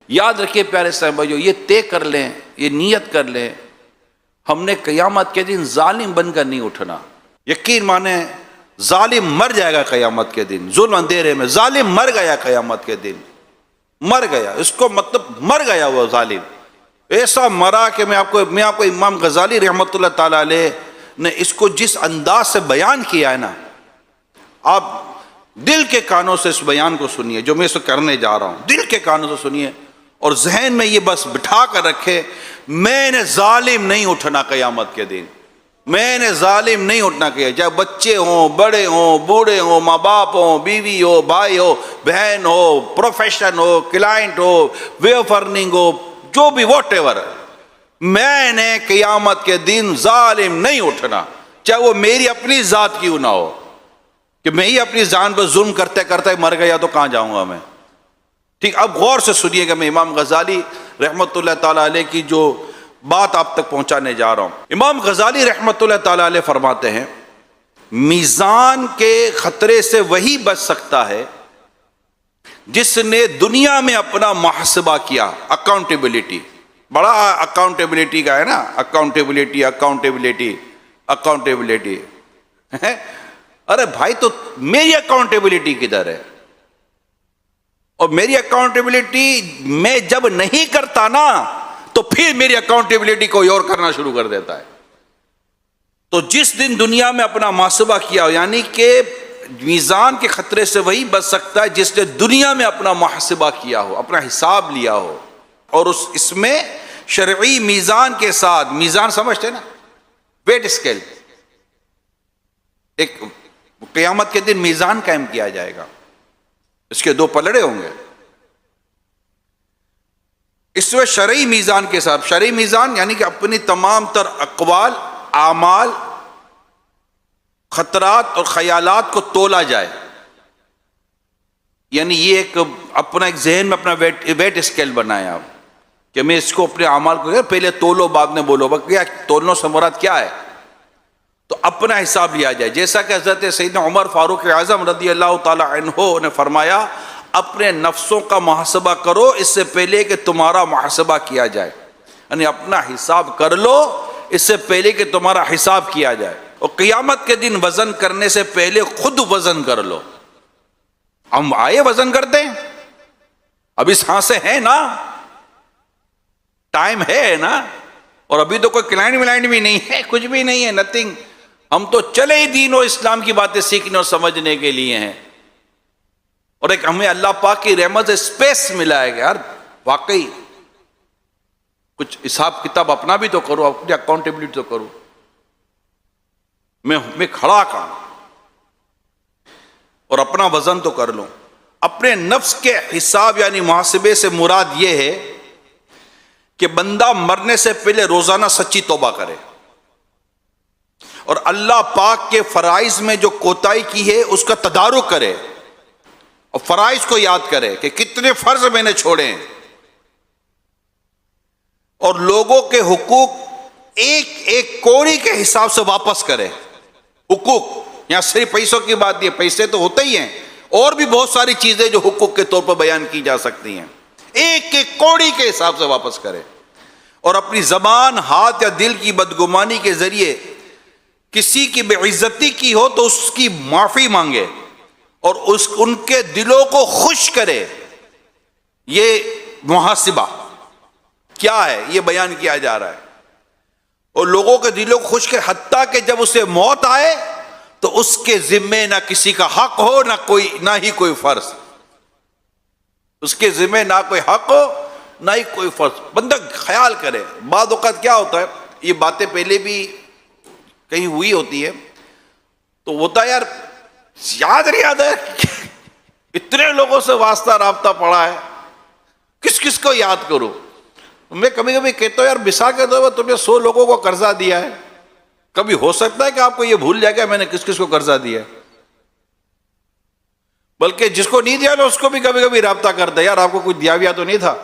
یاد رکھیے پیارے صاحب بھائیو، یہ طے کر لیں، یہ نیت کر لیں، ہم نے قیامت کے دن ظالم بن کر نہیں اٹھنا۔ یقین مانیں ظالم مر جائے گا قیامت کے دن، ظلم اندھیرے میں ظالم مر گیا قیامت کے دن، مر گیا، اس کو مطلب مر گیا وہ ظالم، ایسا مرا کہ میں آپ کو امام غزالی رحمۃ اللہ تعالی علیہ نے اس کو جس انداز سے بیان کیا ہے نا، آپ دل کے کانوں سے اس بیان کو سنیے جو میں اس کو کرنے جا رہا ہوں، دل کے کانوں سے سنیے اور ذہن میں یہ بس بٹھا کر رکھے، میں نے ظالم نہیں اٹھنا قیامت کے دن، میں نے ظالم نہیں اٹھنا کیا، چاہے بچے ہوں، بڑے ہوں، بوڑھے ہوں، ماں باپ ہوں، بیوی ہو، بھائی ہو، بہن ہو، پروفیشن ہو، کلائنٹ ہو، وے آف ارننگ ہو، جو بھی واٹ ایور، میں نے قیامت کے دن ظالم نہیں اٹھنا، چاہے وہ میری اپنی ذات کیوں نہ ہو، کہ میں ہی اپنی جان پر ظلم کرتے کرتے مر گیا تو کہاں جاؤں گا میں۔ ٹھیک، اب غور سے سنیے گا، میں امام غزالی رحمۃ اللہ تعالیٰ علیہ کی جو بات آپ تک پہنچانے جا رہا ہوں۔ امام غزالی رحمۃ اللہ تعالیٰ علیہ فرماتے ہیں، میزان کے خطرے سے وہی بچ سکتا ہے جس نے دنیا میں اپنا محاسبہ کیا، اکاؤنٹیبلٹی، بڑا اکاؤنٹیبلٹی کا ہے نا، اکاؤنٹیبلٹی اکاؤنٹیبلٹی اکاؤنٹیبلٹی، ارے بھائی تو میری اکاؤنٹیبلٹی کدھر ہے؟ اور میری اکاؤنٹیبلٹی میں جب نہیں کرتا نا تو پھر میری اکاؤنٹیبلٹی کوئی اور کرنا شروع کر دیتا ہے۔ تو جس دن دنیا میں اپنا محاسبہ کیا ہو، یعنی کہ میزان کے خطرے سے وہی بچ سکتا ہے جس نے دنیا میں اپنا محاسبہ کیا ہو، اپنا حساب لیا ہو، اور اس میں شرعی میزان کے ساتھ، میزان سمجھتے نا، ویٹ اسکیل، ایک قیامت کے دن میزان قائم کیا جائے گا، اس کے دو پلڑے ہوں گے، اس میں شرعی میزان کے ساتھ، شرعی میزان یعنی کہ اپنی تمام تر اقوال، اعمال، خطرات اور خیالات کو تولا جائے، یعنی یہ ایک اپنا ایک ذہن میں اپنا ویٹ اسکیل بنایا آپ کہ میں اس کو اپنے اعمال کو پہلے تولو بعد میں بولو، کیا تولنے سے مراد کیا ہے، تو اپنا حساب لیا جائے، جیسا کہ حضرت سیدنا عمر فاروق اعظم رضی اللہ تعالی عنہ نے فرمایا، اپنے نفسوں کا محاسبہ کرو اس سے پہلے کہ تمہارا محاسبہ کیا جائے، یعنی اپنا حساب کر لو اس سے پہلے کہ تمہارا حساب کیا جائے، اور قیامت کے دن وزن کرنے سے پہلے خود وزن کر لو۔ ہم آئے وزن کرتے ہیں، اب اس ہاں سے ہے نا، ٹائم ہے نا، اور ابھی تو کوئی کلائنٹ ولائنٹ بھی نہیں ہے، کچھ بھی نہیں ہے، نتھنگ، ہم تو چلے ہی دین و اسلام کی باتیں سیکھنے اور سمجھنے کے لیے ہیں، اور ایک ہمیں اللہ پاک کی رحمت سے اسپیس ملا ہے کہ یار واقعی کچھ حساب کتاب اپنا بھی تو کرو، اپنی اکاؤنٹیبلٹی تو کرو، میں کھڑا کہاں، اور اپنا وزن تو کر لوں۔ اپنے نفس کے حساب یعنی محاسبے سے مراد یہ ہے کہ بندہ مرنے سے پہلے روزانہ سچی توبہ کرے، اور اللہ پاک کے فرائض میں جو کوتاہی کی ہے اس کا تدارک کرے، اور فرائض کو یاد کرے کہ کتنے فرض میں نے چھوڑے ہیں، اور لوگوں کے حقوق ایک ایک کوڑی کے حساب سے واپس کرے۔ حقوق یہاں صرف پیسوں کی بات نہیں ہے، پیسے تو ہوتے ہی ہیں، اور بھی بہت ساری چیزیں جو حقوق کے طور پر بیان کی جا سکتی ہیں، ایک ایک کوڑی کے حساب سے واپس کرے، اور اپنی زبان، ہاتھ یا دل کی بدگمانی کے ذریعے کسی کی بے عزتی کی ہو تو اس کی معافی مانگے، اور ان کے دلوں کو خوش کرے۔ یہ محاسبہ کیا ہے یہ بیان کیا جا رہا ہے، اور لوگوں کے دلوں کو خوش کرے، حتیٰ کہ جب اسے موت آئے تو اس کے ذمے نہ کسی کا حق ہو نہ ہی کوئی فرض، اس کے ذمے نہ کوئی حق ہو نہ ہی کوئی فرض۔ بندہ خیال کرے، بعض اوقات کیا ہوتا ہے، یہ باتیں پہلے بھی کہیں ہوئی ہوتی ہے، تو ہوتا ہے یار یاد نہیں آتا ہے، اتنے لوگوں سے واسطہ رابطہ پڑا ہے، کس کس کو یاد کروں۔ میں کبھی کبھی کہتا ہوں یار مثال کے طور پر تم نے 100 لوگوں کو قرضہ دیا ہے، کبھی ہو سکتا ہے کہ آپ کو یہ بھول جائے گا میں نے کس کس کو قرضہ دیا ہے، بلکہ جس کو نہیں دیا نا اس کو بھی کبھی کبھی رابطہ کرتا ہے، یار آپ کو کچھ دیا ویا تو نہیں تھا۔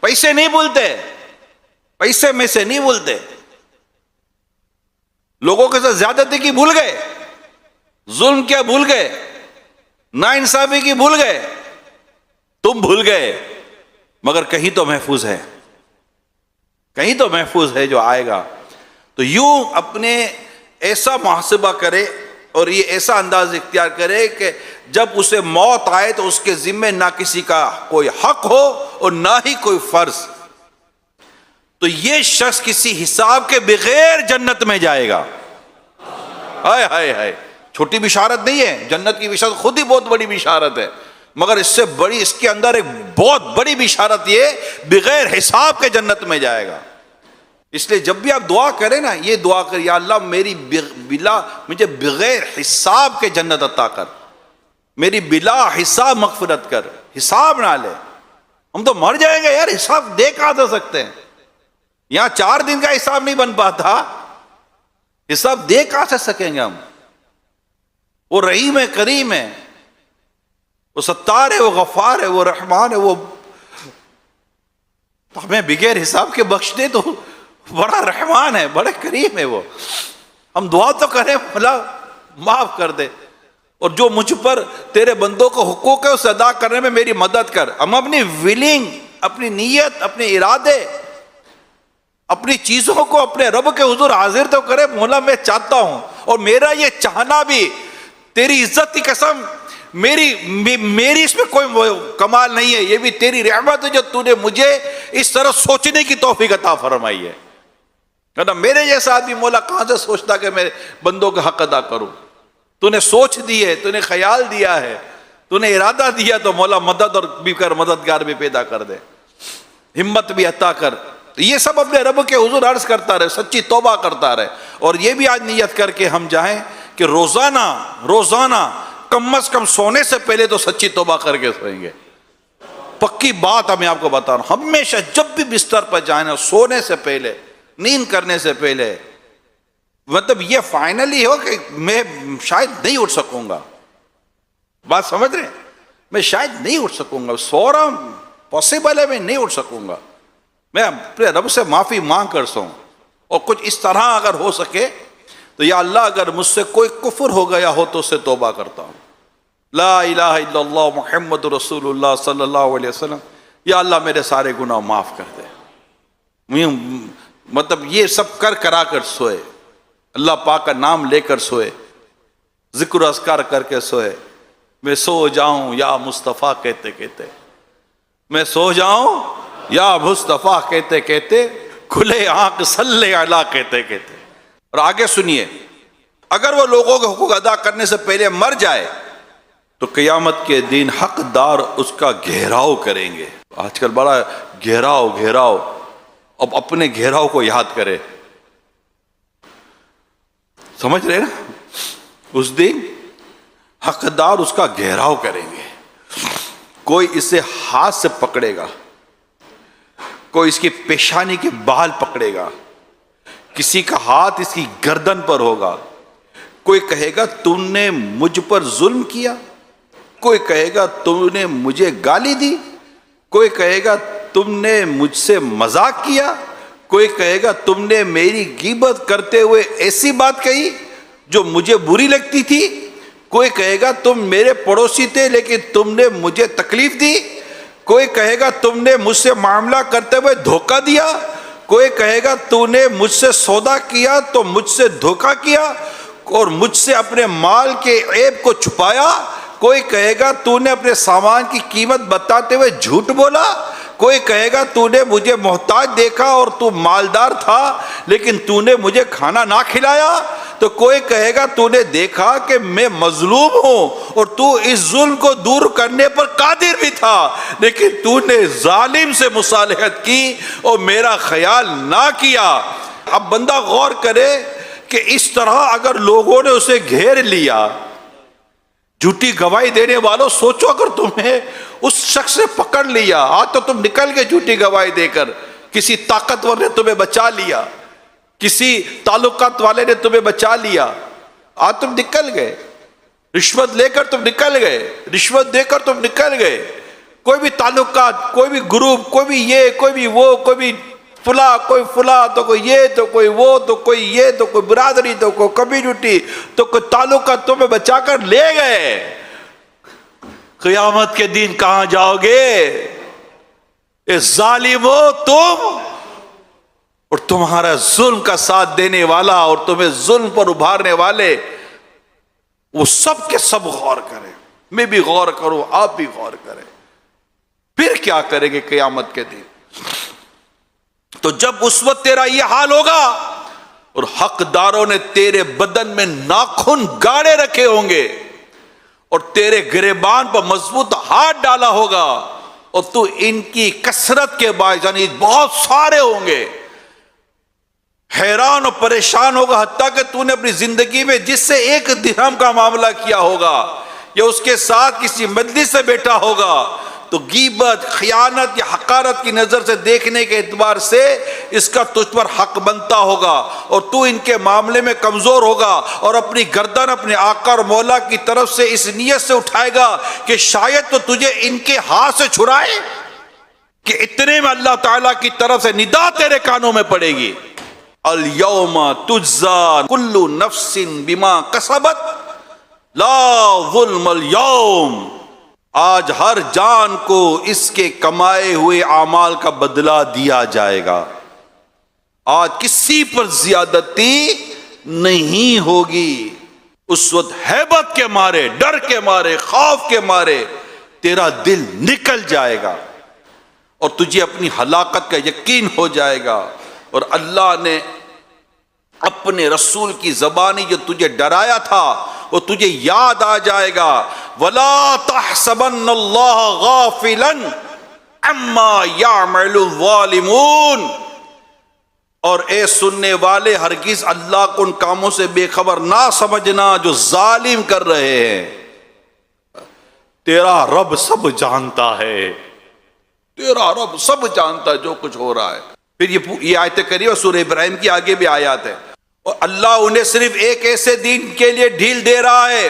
پیسے نہیں بھولتے، پیسے میں سے نہیں بھولتے، لوگوں کے ساتھ زیادتی کی بھول گئے، ظلم کیا بھول گئے، ناانصافی کی بھول گئے، تم بھول گئے، مگر کہیں تو محفوظ ہے، کہیں تو محفوظ ہے جو آئے گا. تو یوں اپنے ایسا محاسبہ کرے اور یہ ایسا انداز اختیار کرے کہ جب اسے موت آئے تو اس کے ذمے نہ کسی کا کوئی حق ہو اور نہ ہی کوئی فرض. تو یہ شخص کسی حساب کے بغیر جنت میں جائے گا. ہائے ہائے ہائے، چھوٹی بشارت نہیں ہے. جنت کی بشارت خود ہی بہت بڑی بشارت ہے، مگر اس سے بڑی، اس کے اندر ایک بہت بڑی بشارت یہ بغیر حساب کے جنت میں جائے گا. اس لیے جب بھی آپ دعا کریں نا، یہ دعا کر، یا اللہ میری مجھے بغیر حساب کے جنت عطا کر، میری بلا حساب مغفرت کر. حساب نہ لے. ہم تو مر جائیں گے یار، حساب دے کہاں دے سکتے ہیں؟ یہاں 4 دن کا حساب نہیں بن پاتا، حساب دے کہاں سے سکیں گے ہم؟ وہ رحیم ہے، کریم ہے، وہ ستار ہے، وہ غفار ہے، وہ رحمان ہے. وہ ہمیں بغیر حساب کے بخش دے تو بڑا رحمان ہے، بڑے کریم ہے. وہ ہم دعا تو کریں بھلا معاف کر دے، اور جو مجھ پر تیرے بندوں کو حقوق ہے اسے ادا کرنے میں میری مدد کر. ہم اپنی ویلنگ، اپنی نیت، اپنے ارادے، اپنی چیزوں کو اپنے رب کے حضور حاضر تو کرے. مولا میں چاہتا ہوں، اور میرا یہ چاہنا بھی تیری عزت کی قسم، میری اس میں کوئی کمال نہیں ہے، یہ بھی تیری رحمت ہے جو تو نے مجھے اس طرح سوچنے کی توفیق عطا فرمائی ہے. ورنہ میرے جیسا آدمی مولا کہاں سے سوچتا کہ میں بندوں کا حق ادا کروں؟ تو نے سوچ دی ہے، تو نے خیال دیا ہے، تو نے ارادہ دیا، تو مولا مدد اور بھی کر، مددگار بھی پیدا کر دے، ہمت بھی عطا کر. یہ سب اپنے رب کے حضور عرض کرتا رہے، سچی توبہ کرتا رہے. اور یہ بھی آج نیت کر کے ہم جائیں کہ روزانہ کم از کم سونے سے پہلے تو سچی توبہ کر کے سوئیں گے. پکی بات میں آپ کو بتا رہا ہوں، ہمیشہ جب بھی بستر پر جائیں نا، سونے سے پہلے، نیند کرنے سے پہلے، مطلب یہ فائنلی ہو کہ میں شاید نہیں اٹھ سکوں گا. بات سمجھ رہے ہیں؟ میں شاید نہیں اٹھ سکوں گا، سو رہا ہوں، پاسبل ہے میں نہیں اٹھ سکوں گا، میں اپنے رب سے معافی مانگ کر سوں. اور کچھ اس طرح اگر ہو سکے تو یا اللہ اگر مجھ سے کوئی کفر ہو گیا ہو تو اس سے توبہ کرتا ہوں. لا الہ الا اللہ محمد رسول اللہ صلی اللہ علیہ وسلم، یا اللہ میرے سارے گناہ معاف کر دے. مطلب یہ سب کرا کر سوئے، اللہ پاک کا نام لے کر سوئے، ذکر و اذکار کر کے سوئے. میں سو جاؤں یا مصطفیٰ کہتے کہتے، میں سو جاؤں یا مصطفیٰ کہتے کہتے، کھلے آنکھ صلی علی کہتے کہتے. اور آگے سنیے، اگر وہ لوگوں کے حقوق ادا کرنے سے پہلے مر جائے تو قیامت کے دن حقدار اس کا گھیراؤ کریں گے. آج کل بڑا گھیراؤ، اب اپنے گھیراؤ کو یاد کرے. سمجھ رہے نا؟ اس دن حقدار اس کا گھیراؤ کریں گے. کوئی اسے ہاتھ سے پکڑے گا، کوئی اس کی پیشانی کے بال پکڑے گا، کسی کا ہاتھ اس کی گردن پر ہوگا. کوئی کہے گا تم نے مجھ پر ظلم کیا، کوئی کہے گا تم نے مجھے گالی دی، کوئی کہے گا تم نے مجھ سے مذاق کیا، کوئی کہے گا تم نے میری غیبت کرتے ہوئے ایسی بات کہی جو مجھے بری لگتی تھی، کوئی کہے گا تم میرے پڑوسی تھے لیکن تم نے مجھے تکلیف دی، کوئی کہے گا تم نے مجھ سے معاملہ کرتے ہوئے دھوکہ دیا، کوئی کہے گا تو نے مجھ سے سودا کیا تو مجھ سے دھوکہ کیا اور مجھ سے اپنے مال کے عیب کو چھپایا، کوئی کہے گا تو نے اپنے سامان کی قیمت بتاتے ہوئے جھوٹ بولا، کوئی کہے گا تو نے مجھے محتاج دیکھا اور تو مالدار تھا لیکن تو نے مجھے کھانا نہ کھلایا، تو کوئی کہے گا تو نے دیکھا کہ میں مظلوم ہوں اور تو اس ظلم کو دور کرنے پر قادر بھی تھا لیکن تو نے ظالم سے مصالحت کی اور میرا خیال نہ کیا. اب بندہ غور کرے کہ اس طرح اگر لوگوں نے اسے گھیر لیا، جھوٹی گواہی دینے والوں سوچو اگر تمہیں اس شخص نے پکڑ لیا، آج تو تم نکل گئے جھوٹی گواہی دے کر، کسی طاقتور نے تمہیں بچا لیا، کسی تعلقات والے نے تمہیں بچا لیا، آج تم نکل گئے، رشوت لے کر تم نکل گئے، رشوت دے کر تم نکل گئے، کوئی بھی تعلقات، کوئی بھی گروپ، کوئی بھی یہ، کوئی بھی وہ، کوئی بھی فلاں، کوئی فلاں، تو کوئی یہ، تو کوئی وہ، تو کوئی یہ، تو کوئی برادری، تو کوئی کمیونٹی، تو کوئی تعلقات تمہیں بچا کر لے گئے. قیامت کے دن کہاں جاؤ گے؟ اے ظالمو تم اور تمہارا ظلم کا ساتھ دینے والا اور تمہیں ظلم پر ابھارنے والے، وہ سب کے سب غور کریں، میں بھی غور کروں، آپ بھی غور کریں. پھر کیا کریں گے قیامت کے دن؟ تو جب اس وقت تیرا یہ حال ہوگا اور حقداروں نے تیرے بدن میں ناخن گاڑے رکھے ہوں گے اور تیرے گریبان پر مضبوط ہاتھ ڈالا ہوگا اور تو ان کی کثرت کے باعث، یعنی بہت سارے ہوں گے، حیران اور پریشان ہوگا، حتیٰ کہ تو نے اپنی زندگی میں جس سے 1 درہم کا معاملہ کیا ہوگا یا اس کے ساتھ کسی مجلس سے بیٹھا ہوگا تو غیبت، خیانت یا حقارت کی نظر سے دیکھنے کے اعتبار سے اس کا تجھ پر حق بنتا ہوگا اور تو ان کے معاملے میں کمزور ہوگا اور اپنی گردن اپنے آقا اور مولا کی طرف سے اس نیت سے اٹھائے گا کہ شاید تو تجھے ان کے ہاتھ سے چھڑائے، کہ اتنے میں اللہ تعالیٰ کی طرف سے ندا تیرے کانوں میں پڑے گی، الیوم تجزا کل نفس بما کسبت لا ظلم اليوم، آج ہر جان کو اس کے کمائے ہوئے اعمال کا بدلہ دیا جائے گا. آج کسی پر زیادتی نہیں ہوگی. اس وقت ہیبت کے مارے، ڈر کے مارے، خوف کے مارے تیرا دل نکل جائے گا اور تجھے اپنی ہلاکت کا یقین ہو جائے گا. اور اللہ نے اپنے رسول کی زبانی جو تجھے ڈرایا تھا وہ تجھے یاد آ جائے گا. وَلَا تَحْسَبَنَّ اللَّهَ غَافِلًا عَمَّا يَعْمَلُ الظَّالِمُونَ، اور اے سننے والے ہرگز اللہ کو ان کاموں سے بے خبر نہ سمجھنا جو ظالم کر رہے ہیں. تیرا رب سب جانتا ہے، تیرا رب سب جانتا ہے جو کچھ ہو رہا ہے. پھر یہ آیت کریمہ سورہ ابراہیم کی آگے بھی آیات ہے، اور اللہ انہیں صرف ایک ایسے دین کے لیے ڈھیل دے رہا ہے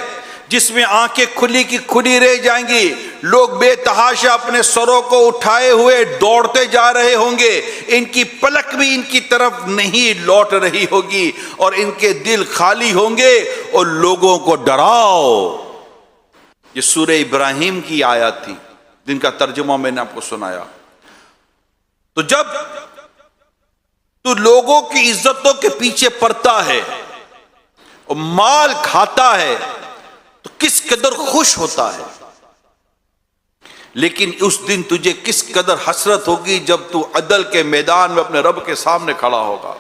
جس میں آنکھیں کھلی کی کھلی رہ جائیں گی، لوگ بے تحاشا اپنے سروں کو اٹھائے ہوئے دوڑتے جا رہے ہوں گے، ان کی پلک بھی ان کی طرف نہیں لوٹ رہی ہوگی اور ان کے دل خالی ہوں گے. اور لوگوں کو ڈراؤ. یہ سورہ ابراہیم کی آیات تھی جن کا ترجمہ میں نے آپ کو سنایا. تو جب تو لوگوں کی عزتوں کے پیچھے پڑتا ہے اور مال کھاتا ہے تو کس قدر خوش ہوتا ہے، لیکن اس دن تجھے کس قدر حسرت ہوگی جب تو عدل کے میدان میں اپنے رب کے سامنے کھڑا ہوگا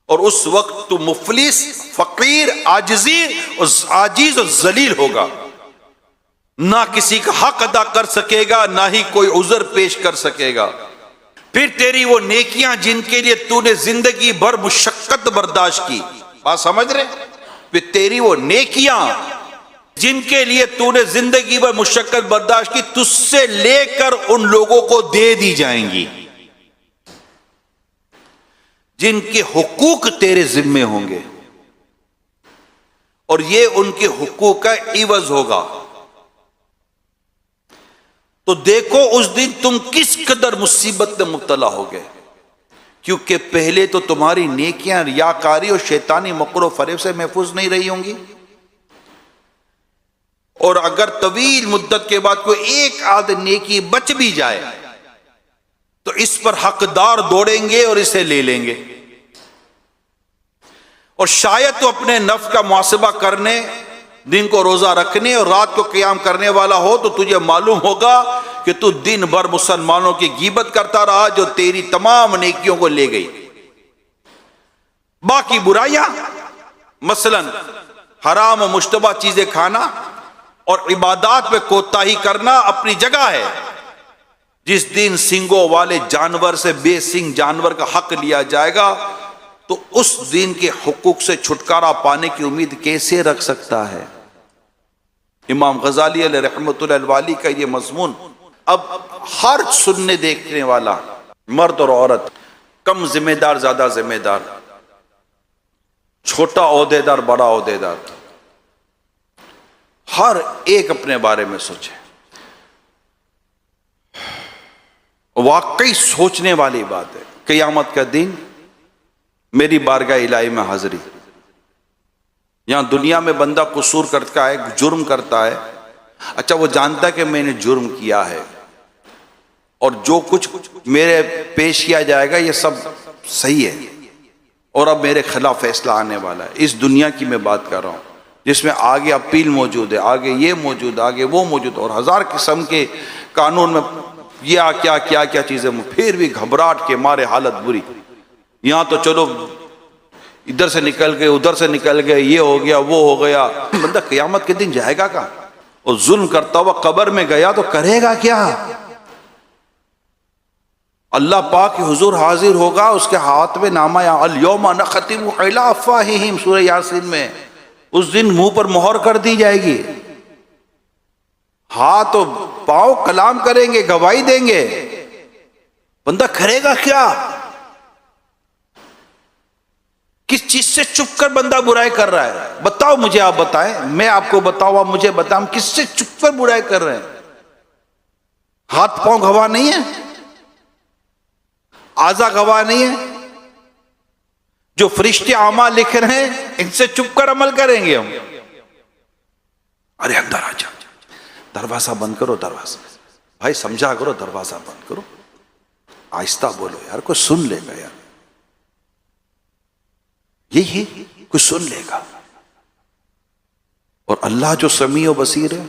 اور اس وقت تو مفلس، فقیر، عاجز اور ذلیل ہوگا. نہ کسی کا حق ادا کر سکے گا، نہ ہی کوئی عذر پیش کر سکے گا. پھر تیری وہ نیکیاں جن کے لیے تو نے زندگی بھر مشقت برداشت کی، بات سمجھ رہے؟ پھر تیری وہ نیکیاں جن کے لیے تو نے زندگی بھر مشقت برداشت کی، تجھ سے لے کر ان لوگوں کو دے دی جائیں گی جن کے حقوق تیرے ذمے ہوں گے، اور یہ ان کے حقوق کا عوض ہوگا. تو دیکھو اس دن تم کس قدر مصیبت میں مبتلا ہوگے، کیونکہ پہلے تو تمہاری نیکیاں ریاکاری اور شیطانی مکر و فریب سے محفوظ نہیں رہی ہوں گی، اور اگر طویل مدت کے بعد کوئی ایک آدھ نیکی بچ بھی جائے تو اس پر حقدار دوڑیں گے اور اسے لے لیں گے. اور شاید تو اپنے نفس کا محاسبہ کرنے، دن کو روزہ رکھنے اور رات کو قیام کرنے والا ہو تو تجھے معلوم ہوگا کہ تو دن بھر مسلمانوں کی غیبت کرتا رہا جو تیری تمام نیکیوں کو لے گئی. باقی برائیاں مثلا حرام و مشتبہ چیزیں کھانا اور عبادات میں کوتاہی کرنا اپنی جگہ ہے. جس دن سنگوں والے جانور سے بے سنگ جانور کا حق لیا جائے گا تو اس دن کے حقوق سے چھٹکارا پانے کی امید کیسے رکھ سکتا ہے؟ امام غزالی علیہ رحمۃ اللہ الوالی کا یہ مضمون اب ہر سننے دیکھنے والا مرد اور عورت، کم ذمہ دار، زیادہ ذمہ دار، چھوٹا عہدے دار، بڑا عہدے دار، ہر ایک اپنے بارے میں سوچے. واقعی سوچنے والی بات ہے. قیامت کا دن میری بارگاہ الہی میں حاضری. یہاں دنیا میں بندہ قصور کرتا ہے، جرم کرتا ہے، اچھا وہ جانتا ہے کہ میں نے جرم کیا ہے، اور جو کچھ میرے پیش کیا جائے گا یہ سب صحیح ہے، اور اب میرے خلاف فیصلہ آنے والا ہے۔ اس دنیا کی میں بات کر رہا ہوں جس میں آگے اپیل موجود ہے، آگے یہ موجود ہے، آگے وہ موجود ہے، اور ہزار قسم کے قانون میں یہ کیا چیزیں، پھر بھی گھبراہٹ کے مارے حالت بری۔ یہاں تو چلو ادھر سے نکل گئے، ادھر سے نکل گئے، یہ ہو گیا، وہ ہو گیا۔ بندہ قیامت کے دن جائے گا کہاں؟ اور ظلم کرتا ہوا قبر میں گیا تو کرے گا کیا؟ اللہ پاک کے حضور حاضر ہوگا، اس کے ہاتھ میں نامہ الیوم نختم علی افواہہم، سورہ یاسین میں، اس دن منہ پر مہر کر دی جائے گی، ہاتھ و پاؤں کلام کریں گے، گواہی دیں گے۔ بندہ کرے گا کیا؟ کس چیز سے چھپ کر بندہ برائی کر رہا ہے؟ بتاؤ مجھے، آپ بتائیں، میں آپ کو بتاؤں، آپ مجھے بتائیں، کس سے چھپ کر برائی کر رہے ہیں؟ ہاتھ پاؤں گواہ نہیں ہے؟ اعضاء گواہ نہیں ہے؟ جو فرشتے اعمال لکھ رہے ہیں ان سے چھپ کر عمل کریں گے ہم؟ ارے اندر آ جا، دروازہ بند کرو، دروازہ بھائی سمجھا کرو، دروازہ بند کرو، آہستہ بولو یار، کوئی سن لے گا یار، یہی کوئی سن لے گا۔ اور اللہ جو سمیع و بصیر ہے،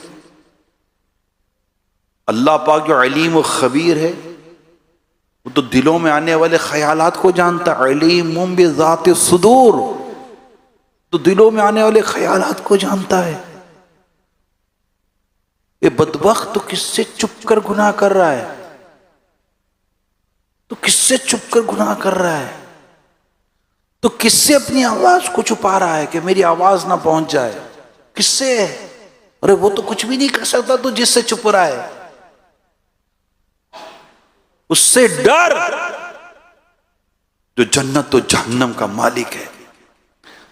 اللہ پاک جو علیم و خبیر ہے، وہ تو دلوں میں آنے والے خیالات کو جانتا ہے۔ علیم بذات الصدور، تو دلوں میں آنے والے خیالات کو جانتا ہے۔ یہ بدبخت تو کس سے چھپ کر گناہ کر رہا ہے؟ تو کس سے چھپ کر گناہ کر رہا ہے؟ تو کس سے اپنی آواز کو چھپا رہا ہے کہ میری آواز نہ پہنچ جائے؟ کس سے؟ ارے وہ تو کچھ بھی نہیں کر سکتا، تو جس سے چھپ رہا ہے اس سے ڈر، جو جنت و جہنم کا مالک ہے،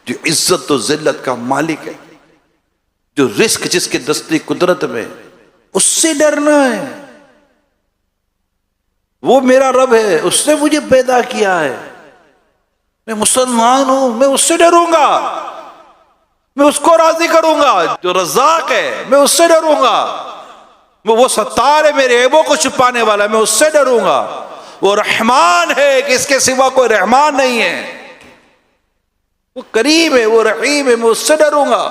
جو عزت و ذلت کا مالک ہے، جو رزق جس کے دستی قدرت میں، اس سے ڈرنا ہے۔ وہ میرا رب ہے، اس نے مجھے پیدا کیا ہے، میں مسلمان ہوں، میں اس سے ڈروں گا، میں اس کو راضی کروں گا۔ جو رزاق ہے میں اس سے ڈروں گا، وہ ستار ہے، میرے عیبوں کو چھپانے والا ہے، میں اس سے ڈروں گا۔ وہ رحمان ہے کہ اس کے سوا کوئی رحمان نہیں ہے، وہ کریم ہے، وہ رحیم ہے، میں اس سے ڈروں گا۔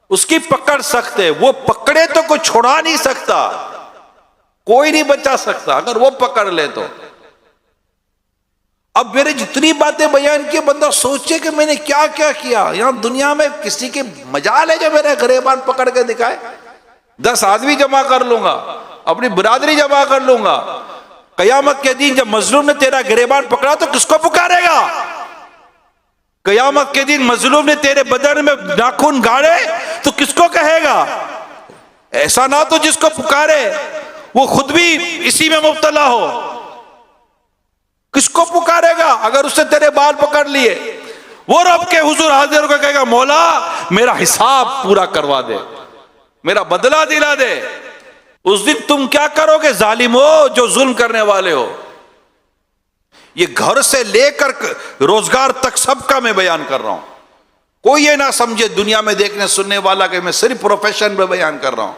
اس کی پکڑ سخت ہے، وہ پکڑے تو کوئی چھڑا نہیں سکتا، کوئی نہیں بچا سکتا اگر وہ پکڑ لے تو۔ اب میرے جتنی باتیں بیان کی، بندہ سوچے کہ میں نے کیا کیا کیا۔ یہاں دنیا میں کسی کے مجال ہے جو میرے گریبان پکڑ کے دکھائے؟ 10 آدمی جمع کر لوں گا، اپنی برادری جمع کر لوں گا، قیامت کے دن جب مظلوم نے تیرا گریبان پکڑا تو کس کو پکارے گا؟ قیامت کے دن مظلوم نے تیرے بدن میں ناخن گاڑے تو کس کو کہے گا؟ ایسا نہ تو جس کو پکارے وہ خود بھی اسی میں مبتلا ہو، کس کو پکارے گا؟ اگر اس نے تیرے بال پکڑ لیے، وہ رب کے حضور حاضر ہو کے کہے گا مولا میرا حساب پورا کروا دے، میرا بدلہ دلا دے۔ اس دن تم کیا کرو گے ظالمو، جو ظلم کرنے والے ہو؟ یہ گھر سے لے کر روزگار تک سب کا میں بیان کر رہا ہوں۔ کوئی یہ نہ سمجھے دنیا میں دیکھنے سننے والا کہ میں صرف پروفیشن پہ بیان کر رہا ہوں،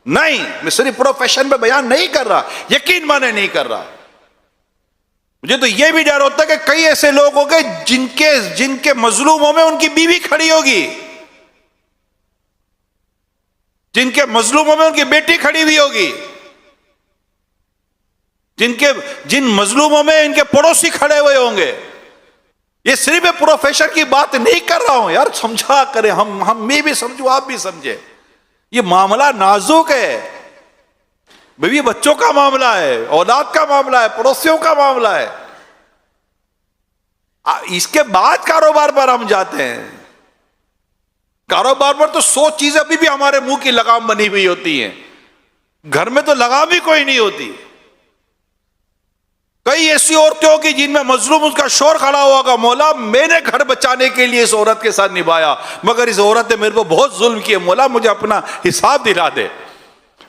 نہیں، میں صرف پروفیشن پہ بیان نہیں کر رہا، یقین مانے نہیں کر رہا۔ مجھے تو یہ بھی ڈر ہوتا ہے کہ کئی ایسے لوگ ہوں گے جن کے مظلوموں میں ان کی بیوی کھڑی ہوگی، جن کے مظلوموں میں ان کی بیٹی کھڑی ہوئی ہوگی، جن مظلوموں میں ان کے پڑوسی کھڑے ہوئے ہوں گے۔ یہ صرف پروفیشن کی بات نہیں کر رہا ہوں یار، سمجھا کریں، میں بھی سمجھوں، آپ بھی سمجھے۔ یہ معاملہ نازک ہے، بیوی بچوں کا معاملہ ہے، اولاد کا معاملہ ہے، پڑوسیوں کا معاملہ ہے۔ اس کے بعد کاروبار پر ہم جاتے ہیں۔ کاروبار پر تو 100 چیزیں ابھی بھی ہمارے منہ کی لگام بنی ہوئی ہوتی ہیں، گھر میں تو لگام ہی کوئی نہیں ہوتی۔ کئی ایسی عورتیں ہوگی جن میں مظلوم اس کا شور کھڑا ہوا ہوگا، مولا میں نے گھر بچانے کے لیے اس عورت کے ساتھ نبھایا، مگر اس عورت نے میرے کو بہت ظلم کیے، مولا مجھے اپنا حساب دلا دے۔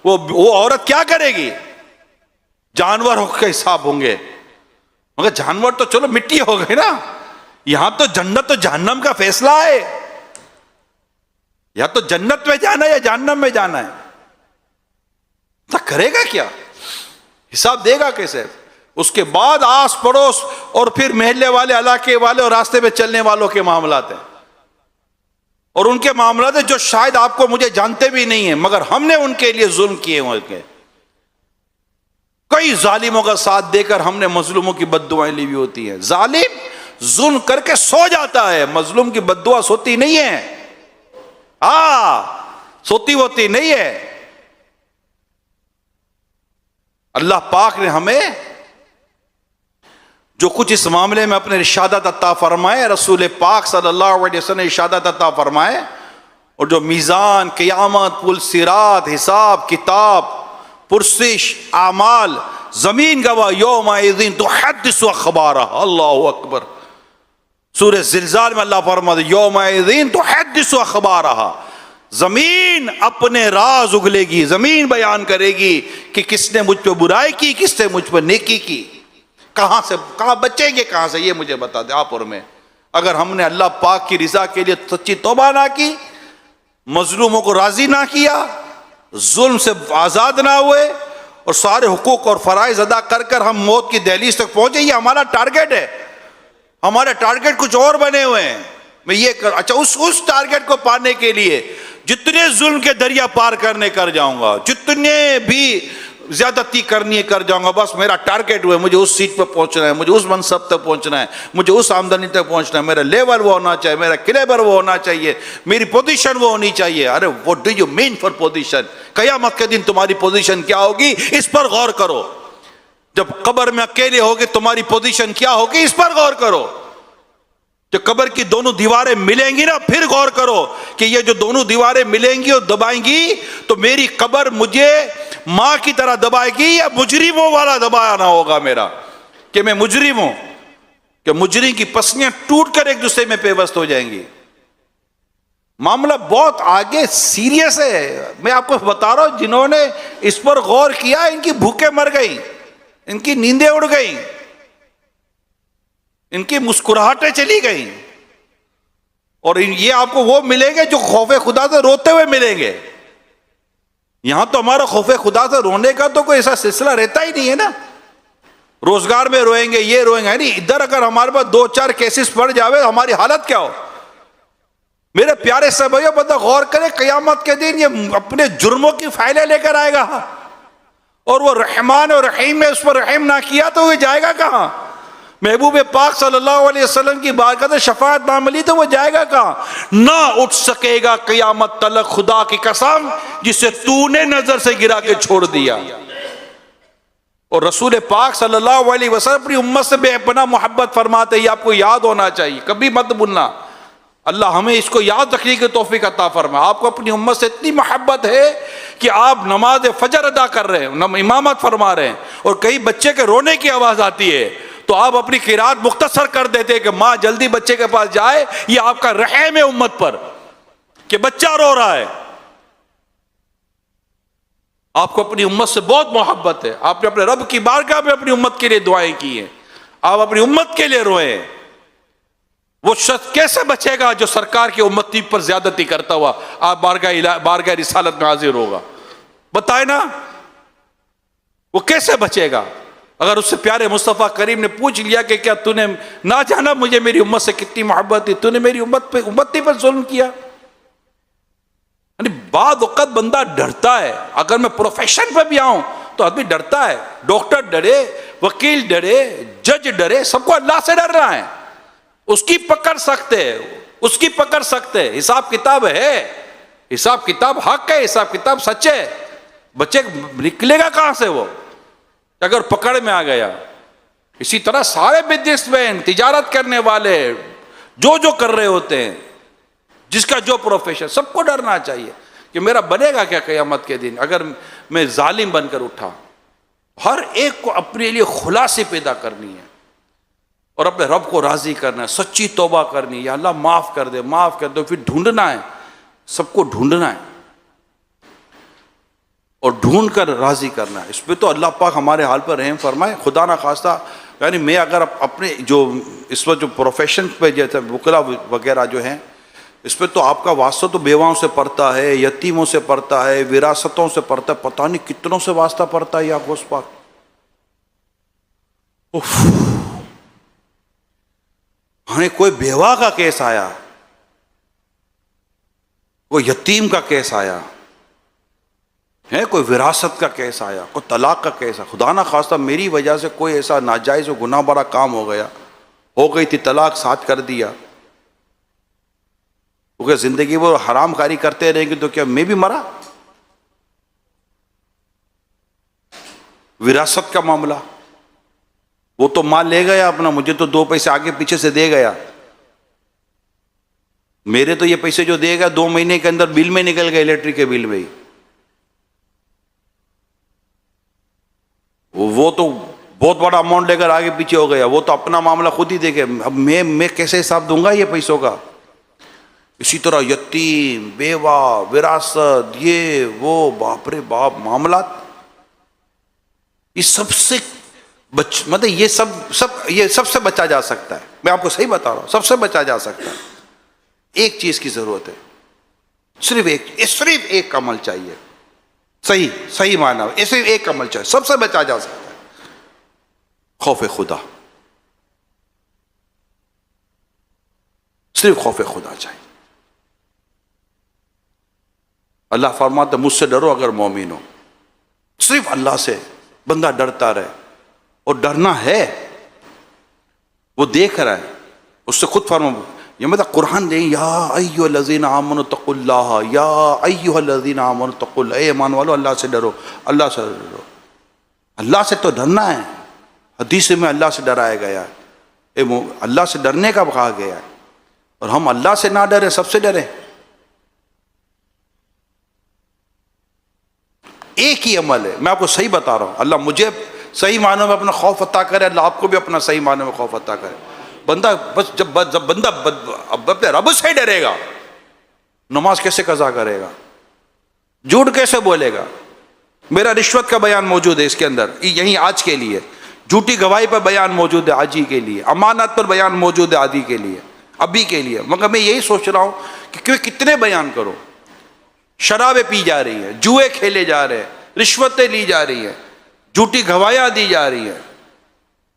وہ عورت کیا کرے گی؟ جانوروں کا حساب ہوں گے، مگر جانور تو چلو مٹی ہو گئے نا، یہاں تو جنت و جہنم کا فیصلہ ہے، یا تو جنت میں جانا ہے یا جہنم میں جانا ہے۔ تو کرے گا کیا؟ حساب دے گا کیسے؟ اس کے بعد آس پڑوس اور پھر محلے والے، علاقے والے اور راستے پہ چلنے والوں کے معاملات ہیں، اور ان کے معاملات ہیں جو شاید آپ کو مجھے جانتے بھی نہیں ہیں، مگر ہم نے ان کے لیے ظلم کیے ہوئے ہیں۔ کئی ظالموں کا ساتھ دے کر ہم نے مظلوموں کی بد دعائیں لی ہوئی ہوتی ہیں۔ ظالم ظلم کر کے سو جاتا ہے، مظلوم کی بد دعا سوتی نہیں ہے، سوتی ہوتی نہیں ہے۔ اللہ پاک نے ہمیں جو کچھ اس معاملے میں اپنے ارشادات عطا فرمائے، رسول پاک صلی اللہ علیہ وسلم نے ارشادات عطا فرمائے، اور جو میزان، قیامت، پل صراط، حساب کتاب، پرسش، اعمال، زمین گواہ، یومئذ تحدث اخبارها، اللہ اکبر۔ سورہ زلزال میں اللہ فرماتا ہے یومئذ تحدث اخبارها، زمین اپنے راز اگلے گی، زمین بیان کرے گی کہ کس نے مجھ پہ برائی کی، کس نے مجھ پہ نیکی کی۔ کہاں بچیں گے، کہاں سے، یہ مجھے بتا دیں آپ اور میں۔ اگر ہم نے اللہ پاک کی رضا کے لیے سچی توبہ نہ کی، مظلوموں کو راضی نہ کیا، ظلم سے آزاد نہ ہوئے، اور سارے حقوق اور فرائض ادا کر کر ہم موت کی دہلیز تک پہنچے، یہ ہمارا ٹارگٹ ہے۔ ہمارے ٹارگٹ کچھ اور بنے ہوئے ہیں۔ میں یہ اچھا اس ٹارگٹ کو پانے کے لیے جتنے ظلم کے دریا پار کرنے کر جاؤں گا، جتنے بھی زیادتی کرنی ہے کر جاؤں گا، بس میرا ٹارگٹ ہوا ہے، مجھے اس سیٹ پہ پہنچنا ہے، مجھے اس منصب تک پہنچنا ہے، مجھے اس آمدنی تک پہنچنا ہے، میرا لیول وہ ہونا چاہیے، میرا کلیبر وہ ہونا چاہیے، میری پوزیشن وہ ہونی چاہیے۔ ارے what do you mean for position؟ قیامت کے دن تمہاری پوزیشن کیا ہوگی، اس پر غور کرو۔ جب قبر میں اکیلے ہوگے تمہاری پوزیشن کیا ہوگی، اس پر غور کرو۔ جب قبر کی دونوں دیواریں ملیں گی نا، پھر غور کرو کہ یہ جو دونوں دیواریں ملیں گی اور دبائیں گی تو میری قبر مجھے ماں کی طرح دبائے گی یا مجرموں والا دبانا ہوگا میرا، کہ میں مجرم ہوں، کہ مجرم کی پسلیاں ٹوٹ کر ایک دوسرے میں پیوست ہو جائیں گی۔ معاملہ بہت آگے سیریس ہے۔ میں آپ کو بتا رہا ہوں، جنہوں نے اس پر غور کیا ان کی بھوکیں مر گئیں، ان کی نیندیں اڑ گئیں، ان کی مسکراہٹیں چلی گئیں، اور یہ آپ کو وہ ملیں گے جو خوف خدا سے روتے ہوئے ملیں گے۔ یہاں تو ہمارا خوف خدا سے رونے کا تو کوئی ایسا سلسلہ رہتا ہی نہیں ہے نا، روزگار میں روئیں گے، یہ روئیں گے نہیں۔ ادھر اگر ہمارے پاس 2-4 کیسز پڑ جاوے ہماری حالت کیا ہو؟ میرے پیارے سے بھائیو، بندہ غور کرے، قیامت کے دن یہ اپنے جرموں کی فائلیں لے کر آئے گا، اور وہ رحمان اور رحیم میں اس پر رحم نہ کیا تو وہ جائے گا کہاں؟ محبوب پاک صلی اللہ علیہ وسلم کی بارگاہ سے شفاعت نہ ملی تو وہ جائے گا کہاں؟ نہ اٹھ سکے گا قیامت تلک، خدا کی قسم جسے تو نے نظر سے گرا کے چھوڑ دیا۔ اور رسول پاک صلی اللہ علیہ وسلم اپنی امت سے بے پناہ محبت فرماتے، یہ آپ کو یاد ہونا چاہیے، کبھی مت بھولنا۔ اللہ ہمیں اس کو یاد رکھنے کی توفیق عطا فرمائے۔ آپ کو اپنی امت سے اتنی محبت ہے کہ آپ نماز فجر ادا کر رہے ہیں، امامت فرما رہے ہیں، اور کئی بچے کے رونے کی آواز آتی ہے تو آپ اپنی قرات مختصر کر دیتے کہ ماں جلدی بچے کے پاس جائے، یہ آپ کا رحم ہے امت پر کہ بچہ رو رہا ہے۔ آپ کو اپنی امت سے بہت محبت ہے، آپ نے اپنے رب کی بارگاہ میں اپنی امت کے لیے دعائیں کی ہیں، آپ اپنی امت کے لیے روئے۔ وہ شخص کیسے بچے گا جو سرکار کی امتی پر زیادتی کرتا ہوا آپ بارگاہ رسالت میں حاضر ہوگا؟ بتائے نا، وہ کیسے بچے گا؟ اگر اس سے پیارے مصطفیٰ کریم نے پوچھ لیا کہ کیا تو نے نہ جانا مجھے میری امت سے کتنی محبت تھی، تو نے میری امتی پر ظلم کیا؟ یعنی بعض وقت بندہ ڈرتا ہے، اگر میں پروفیشن پہ بھی آؤں تو آدمی ڈرتا ہے، ڈاکٹر ڈرے، وکیل ڈرے، جج ڈرے، سب کو اللہ سے ڈرنا ہے، اس کی پکڑ سکتے، اس کی پکڑ سکتے۔ حساب کتاب ہے، حساب کتاب حق ہے، حساب کتاب سچ ہے، بچے نکلے گا کہاں سے وہ اگر پکڑ میں آ گیا؟ اسی طرح سارے بزنس مین، تجارت کرنے والے، جو کر رہے ہوتے ہیں، جس کا جو پروفیشن، سب کو ڈرنا چاہیے کہ میرا بنے گا کیا قیامت کے دن اگر میں ظالم بن کر اٹھا۔ ہر ایک کو اپنے لیے خلاصے پیدا کرنی ہے اور اپنے رب کو راضی کرنا ہے، سچی توبہ کرنی ہے، یا اللہ معاف کر دے، معاف کر دے، پھر ڈھونڈنا ہے، سب کو ڈھونڈنا ہے اور ڈھونڈ کر راضی کرنا ہے۔ اس پہ تو اللہ پاک ہمارے حال پر رحم فرمائے۔ خدا نہ خواستہ یعنی میں اگر اپنے جو اس وقت جو پروفیشن پہ جیسے وکلا وغیرہ جو ہیں، اس پہ تو آپ کا واسطہ تو بیواؤں سے پڑتا ہے، یتیموں سے پڑتا ہے، وراثتوں سے پڑتا ہے، پتہ نہیں کتنوں سے واسطہ پڑتا ہے یا غوث پاک۔ ہمیں کوئی بیوہ کا کیس آیا، کوئی یتیم کا کیس آیا ہے، کوئی وراثت کا کیس آیا، کوئی طلاق کا کیس آیا، خدا نہ خواستہ میری وجہ سے کوئی ایسا ناجائز و گناہ بڑا کام ہو گئی تھی، طلاق ساتھ کر دیا، کیونکہ زندگی وہ حرام کاری کرتے رہیں گے تو کیا میں بھی مرا؟ وراثت کا معاملہ، وہ تو مال لے گیا اپنا، مجھے تو 2 پیسے آگے پیچھے سے دے گیا، میرے تو یہ پیسے جو دے گا 2 مہینے کے اندر بل میں نکل گئے، الیکٹرک کے بل میں ہی، وہ تو بہت بڑا اماؤنٹ لے کر آگے پیچھے ہو گیا، وہ تو اپنا معاملہ خود ہی دیکھے، اب میں کیسے حساب دوں گا یہ پیسوں کا؟ اسی طرح یتیم، بیوہ، وراثت، یہ وہ، باپ رے باپ معاملات، یہ سب سے مطلب یہ سب سے بچا جا سکتا ہے، میں آپ کو صحیح بتا رہا ہوں، سب سے بچا جا سکتا ہے۔ ایک چیز کی ضرورت ہے، صرف ایک عمل چاہیے، صحیح معنی، صرف ایک عمل چاہیے، سب سے بچا جا سکتا ہے، خوف خدا، صرف خوف خدا چاہیے۔ اللہ فرماتا ہے مجھ سے ڈرو اگر مومن ہو، صرف اللہ سے بندہ ڈرتا رہے، اور ڈرنا ہے، وہ دیکھ رہا ہے، اس سے خود فرما، یہ مطلب قرآن دیں، یا ایھا الذین آمنوا اتقوا اللہ، یا ایھا الذین آمنوا اتقوا اللہ، اے ایمان والو اللہ سے ڈرو، اللہ سے ڈرو، اللہ سے تو ڈرنا ہے، حدیث میں اللہ سے ڈرایا گیا ہے، اللہ سے ڈرنے کا کہا گیا ہے، اور ہم اللہ سے نہ ڈرے، سب سے ڈریں۔ ایک ہی عمل ہے، میں آپ کو صحیح بتا رہا ہوں، اللہ مجھے صحیح معنوں میں اپنا خوف عطا کرے، اللہ آپ کو بھی اپنا صحیح معنوں میں خوف عطا کرے۔ بندہ بس جب بندہ اپنے رب سے ڈرے گا، نماز کیسے قضا کرے گا، جھوٹ کیسے بولے گا؟ میرا رشوت کا بیان موجود ہے اس کے اندر، یہیں آج کے لیے، جھوٹی گواہی پر بیان موجود ہے آج ہی کے لیے، امانت پر بیان موجود ہے آدھی کے لیے، ابھی کے لیے، مگر میں یہی سوچ رہا ہوں کہ کتنے بیان کروں؟ شرابیں پی جا رہی ہیں، جوئے کھیلے جا رہے ہیں، رشوتیں لی جا رہی ہیں، جھوٹی گواہیاں دی جا رہی ہیں،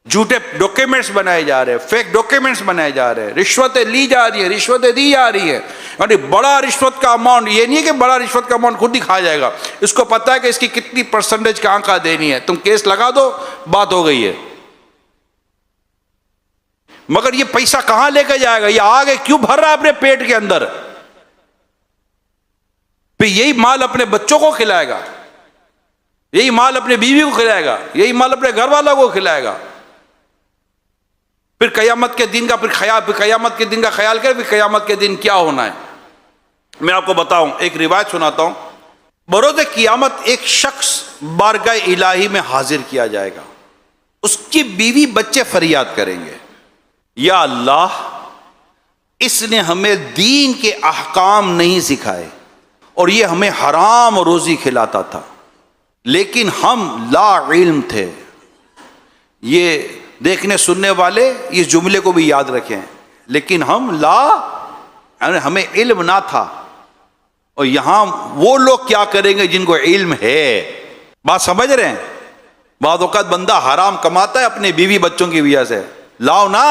جھوٹے ڈاکیومنٹس بنائے جا رہے ہیں، فیک ڈاکیومنٹس بنائے جا رہے ہیں، رشوتیں لی جا رہی ہیں، رشوتیں دی جا رہی ہیں، یعنی بڑا رشوت کا اماؤنٹ، یہ نہیں ہے کہ بڑا رشوت کا اماؤنٹ خود ہی کھا جائے گا، اس کو پتہ ہے کہ اس کی کتنی پرسنٹیج کا آنکھا دینی ہے، تم کیس لگا دو، بات ہو گئی ہے۔ مگر یہ پیسہ کہاں لے کے جائے گا؟ یہ آگے کیوں بھر رہا ہے اپنے پیٹ کے اندر؟ پھر یہی مال اپنے بچوں کو کھلائے گا، یہی مال اپنے بیوی کو کھلائے گا، یہی مال اپنے گھر والوں کو کھلائے گا، پھر قیامت کے دن کا قیامت کے دن کا خیال کرے، پھر قیامت کے دن کیا ہونا ہے۔ میں آپ کو بتاؤں، ایک روایت سناتا ہوں، بروز قیامت ایک شخص بارگاہ الہی میں حاضر کیا جائے گا، اس کی بیوی بچے فریاد کریں گے، یا اللہ اس نے ہمیں دین کے احکام نہیں سکھائے، اور یہ ہمیں حرام روزی کھلاتا تھا، لیکن ہم لا علم تھے۔ یہ دیکھنے سننے والے اس جملے کو بھی یاد رکھیں، لیکن ہم ہمیں علم نہ تھا، اور یہاں وہ لوگ کیا کریں گے جن کو علم ہے۔ بات سمجھ رہے ہیں؟ بعض اوقات بندہ حرام کماتا ہے اپنے بیوی بچوں کی وجہ سے، لاؤ نا،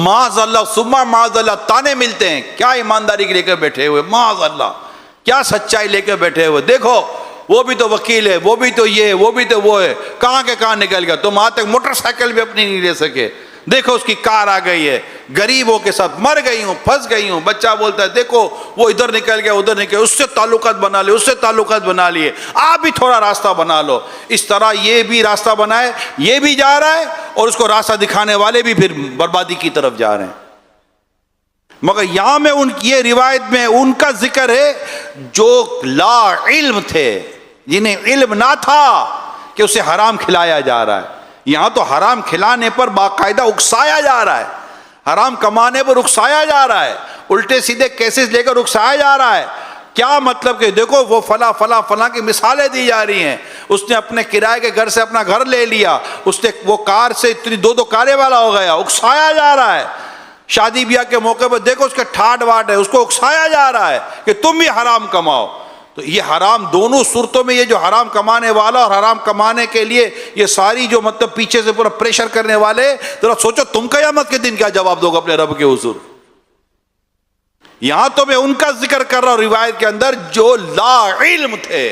معاذ اللہ ثم معاذ اللہ تانے ملتے ہیں، کیا ایمانداری لے کر بیٹھے ہوئے، معاذ اللہ کیا سچائی لے کر بیٹھے ہوئے، دیکھو وہ بھی تو وکیل ہے، وہ بھی تو یہ، وہ بھی تو وہ ہے، کہاں کے کہاں نکل گیا، تم آج تک موٹر سائیکل بھی اپنی نہیں لے سکے، دیکھو اس کی کار آ گئی ہے، غریبوں کے ساتھ مر گئی ہوں، پھنس گئی ہوں، بچہ بولتا ہے دیکھو وہ ادھر نکل گیا ادھر نکل گیا، اس سے تعلقات بنا لے، اس سے تعلقات بنا لیے، آپ بھی تھوڑا راستہ بنا لو۔ اس طرح یہ بھی راستہ بنائے، یہ بھی جا رہا ہے، اور اس کو راستہ دکھانے والے بھی پھر بربادی کی طرف جا رہے ہیں۔ مگر یہاں میں یہ روایت میں ان کا ذکر ہے جو لا علم تھے، جنہیں علم نہ تھا کہ اسے حرام کھلایا جا رہا ہے۔ یہاں تو حرام کھلانے پر باقاعدہ اکسایا جا رہا ہے، حرام کمانے پر اکسایا جا رہا ہے، الٹے سیدھے کیسز لے کر اکسایا جا رہا ہے۔ کیا مطلب کہ دیکھو وہ فلاں فلاں فلاں کی مثالیں دی جا رہی ہیں، اس نے اپنے کرائے کے گھر سے اپنا گھر لے لیا، اس نے وہ کار سے اتنی دو کاریں والا ہو گیا، اکسایا جا رہا ہے۔ شادی بیاہ کے موقع پر دیکھو اس کے ٹھاٹ واٹ ہے، اس کو اکسایا جا رہا ہے کہ تم بھی حرام کماؤ۔ تو یہ حرام دونوں صورتوں میں، یہ جو حرام کمانے والا اور حرام کمانے کے لیے یہ ساری جو مطلب پیچھے سے پورا پریشر کرنے والے، ذرا سوچو تم قیامت کے دن کیا جواب دو گے اپنے رب کے حضور. یہاں تو میں ان کا ذکر کر رہا ہوں روایت کے اندر جو لا علم تھے،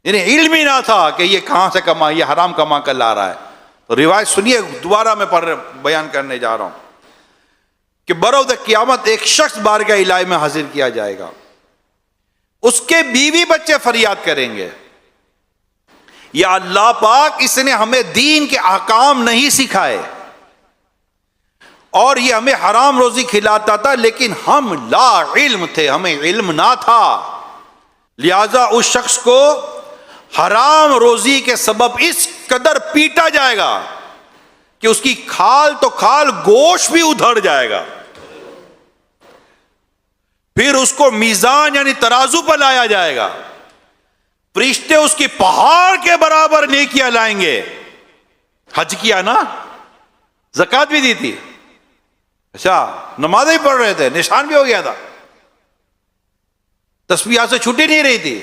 یعنی علم ہی نہ تھا کہ یہ کہاں سے کما، یہ حرام کما کر لا رہا ہے. تو روایت سنیے، دوبارہ میں بیان کرنے جا رہا ہوں کہ بروز قیامت ایک شخص بارگاہ الہی میں حاضر کیا جائے گا، اس کے بیوی بچے فریاد کریں گے، یا اللہ پاک اس نے ہمیں دین کے احکام نہیں سکھائے اور یہ ہمیں حرام روزی کھلاتا تھا، لیکن ہم لا علم تھے، ہمیں علم نہ تھا، لہذا اس شخص کو حرام روزی کے سبب اس قدر پیٹا جائے گا کہ اس کی کھال تو کھال، گوشت بھی ادھڑ جائے گا. پھر اس کو میزان یعنی ترازو پر لایا جائے گا، فرشتے اس کی پہاڑ کے برابر نیکیاں لائیں گے. حج کیا نا، زکات بھی دی تھی، اچھا نمازیں بھی پڑھ رہے تھے، نشان بھی ہو گیا تھا، تسبیحات سے چھٹی نہیں رہی تھی،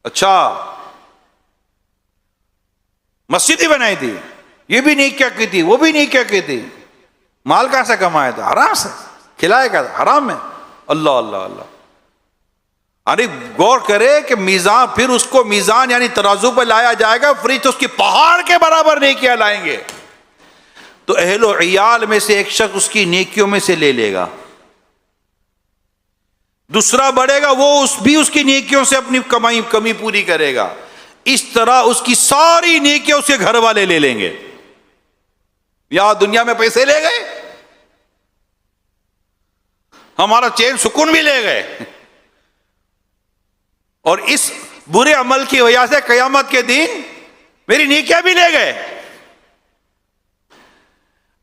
اچھا مسجد ہی بنائی تھی، یہ بھی نہیں کیا کی تھی، وہ بھی نہیں کیا کی تھی، مال کہاں سے کمایا تھا؟ حرام سے کھلایا کیا تھا؟ حرام میں. اللہ اللہ اللہ. ارے غور کرے کہ میزان، پھر اس کو میزان یعنی ترازو پہ لایا جائے گا، فرشتے اس کی پہاڑ کے برابر نیکیاں لائیں گے. تو اہل و عیال میں سے ایک شخص اس کی نیکیوں میں سے لے لے گا، دوسرا بڑھے گا، وہ بھی اس کی نیکیوں سے اپنی کمی پوری کرے گا. اس طرح اس کی ساری نیکیاں اس کے گھر والے لے لیں گے. یا دنیا میں پیسے لے گئے، ہمارا چین سکون بھی لے گئے، اور اس برے عمل کی وجہ سے قیامت کے دن میری نیکیاں بھی لے گئے.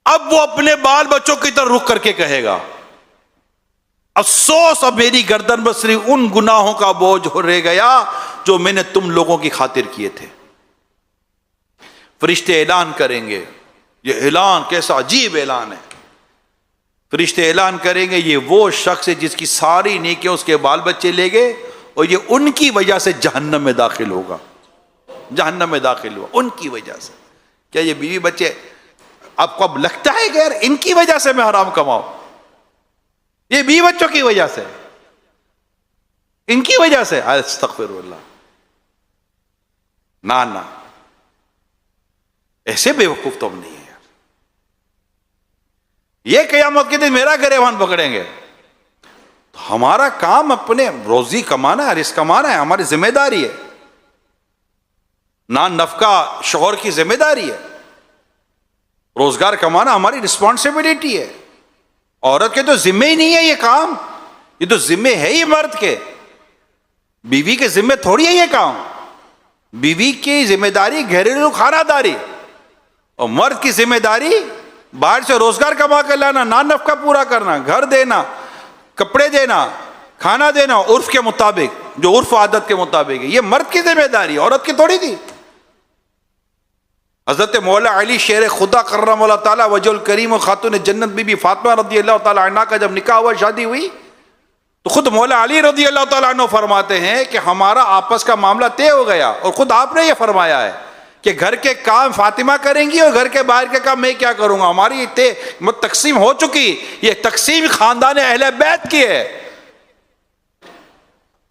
اب وہ اپنے بال بچوں کی طرف رخ کر کے کہے گا، افسوس اب میری گردن پر صرف ان گناہوں کا بوجھ رہ گیا جو میں نے تم لوگوں کی خاطر کیے تھے. فرشتے اعلان کریں گے، یہ اعلان کیسا عجیب اعلان ہے. فرشتے اعلان کریں گے، یہ وہ شخص ہے جس کی ساری نیکیاں اس کے بال بچے لے گئے، اور یہ ان کی وجہ سے جہنم میں داخل ہوگا. جہنم میں داخل ہوا ان کی وجہ سے. کیا یہ بیوی بچے آپ کو اب لگتا ہے کہ یار ان کی وجہ سے میں حرام کماؤں؟ یہ بیوی بچوں کی وجہ سے، ان کی وجہ سے؟ استغفر اللہ. نہ ایسے بے وقوف تو ہم نہیں ہیں. یہ قیامت کے دن میرا گریبان پکڑیں گے. ہمارا کام اپنے روزی کمانا ہے، رزق کمانا ہے، ہماری ذمہ داری ہے. نان نفقہ شوہر کی ذمہ داری ہے، روزگار کمانا ہماری رسپانسبلٹی ہے. عورت کے تو ذمہ ہی نہیں ہے یہ کام، یہ تو ذمہ ہے ہی مرد کے. بیوی کے ذمہ تھوڑی ہے یہ کام. بیوی کی ذمہ داری گھریلو کھانا داری، اور مرد کی ذمہ داری باہر سے روزگار کما کر لانا، نان نفقہ پورا کرنا، گھر دینا، کپڑے دینا، کھانا دینا عرف کے مطابق، جو عرف عادت کے مطابق ہے. یہ مرد کی ذمہ داری، عورت کی تھوڑی تھی. حضرت مولا علی شیر خدا کرم اللہ تعالیٰ وجہ الکریم و خاتون جنت بی بی فاطمہ رضی اللہ تعالیٰ عنہ کا جب نکاح ہوا، شادی ہوئی، تو خود مولا علی رضی اللہ تعالیٰ عنہ فرماتے ہیں کہ ہمارا آپس کا معاملہ طے ہو گیا، اور خود آپ نے یہ فرمایا ہے کہ گھر کے کام فاطمہ کریں گی اور گھر کے باہر کے کام میں کیا کروں گا. ہماری یہ تقسیم ہو چکی. یہ تقسیم خاندان اہل بیت کی ہے.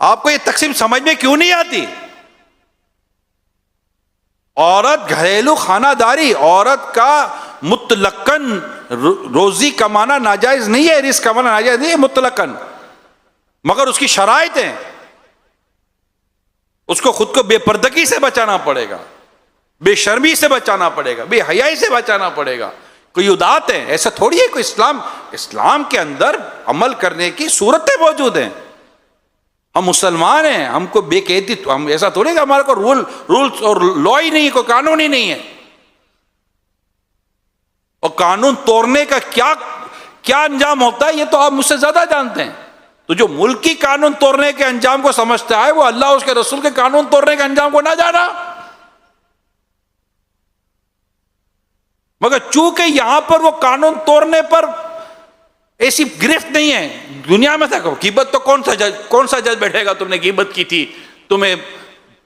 آپ کو یہ تقسیم سمجھ میں کیوں نہیں آتی؟ عورت گھریلو خانہ داری، عورت کا مطلقاً روزی کمانا ناجائز نہیں ہے، رزق کمانا ناجائز نہیں ہے مطلقاً، مگر اس کی شرائط ہیں. اس کو خود کو بے پردگی سے بچانا پڑے گا، بے شرمی سے بچانا پڑے گا، بے حیائی سے بچانا پڑے گا. کوئی ادات ہے، ایسا تھوڑی ہے کوئی. اسلام کے اندر عمل کرنے کی صورتیں موجود ہیں. ہم مسلمان ہیں، ہم کو بے قیدی، ہم ایسا تھوڑی کہ ہمارے کو رولز اور لا ہی نہیں، کوئی قانون ہی نہیں ہے. اور قانون توڑنے کا کیا انجام ہوتا ہے یہ تو آپ مجھ سے زیادہ جانتے ہیں. تو جو ملکی قانون توڑنے کے انجام کو سمجھتا ہے، وہ اللہ اور اس کے رسول کے قانون توڑنے کے انجام کو نہ جانا. مگر چونکہ یہاں پر وہ قانون توڑنے پر ایسی گرفت نہیں ہے دنیا میں تھا. غیبت تو کون سا جج بیٹھے گا تم نے غیبت کی تھی تمہیں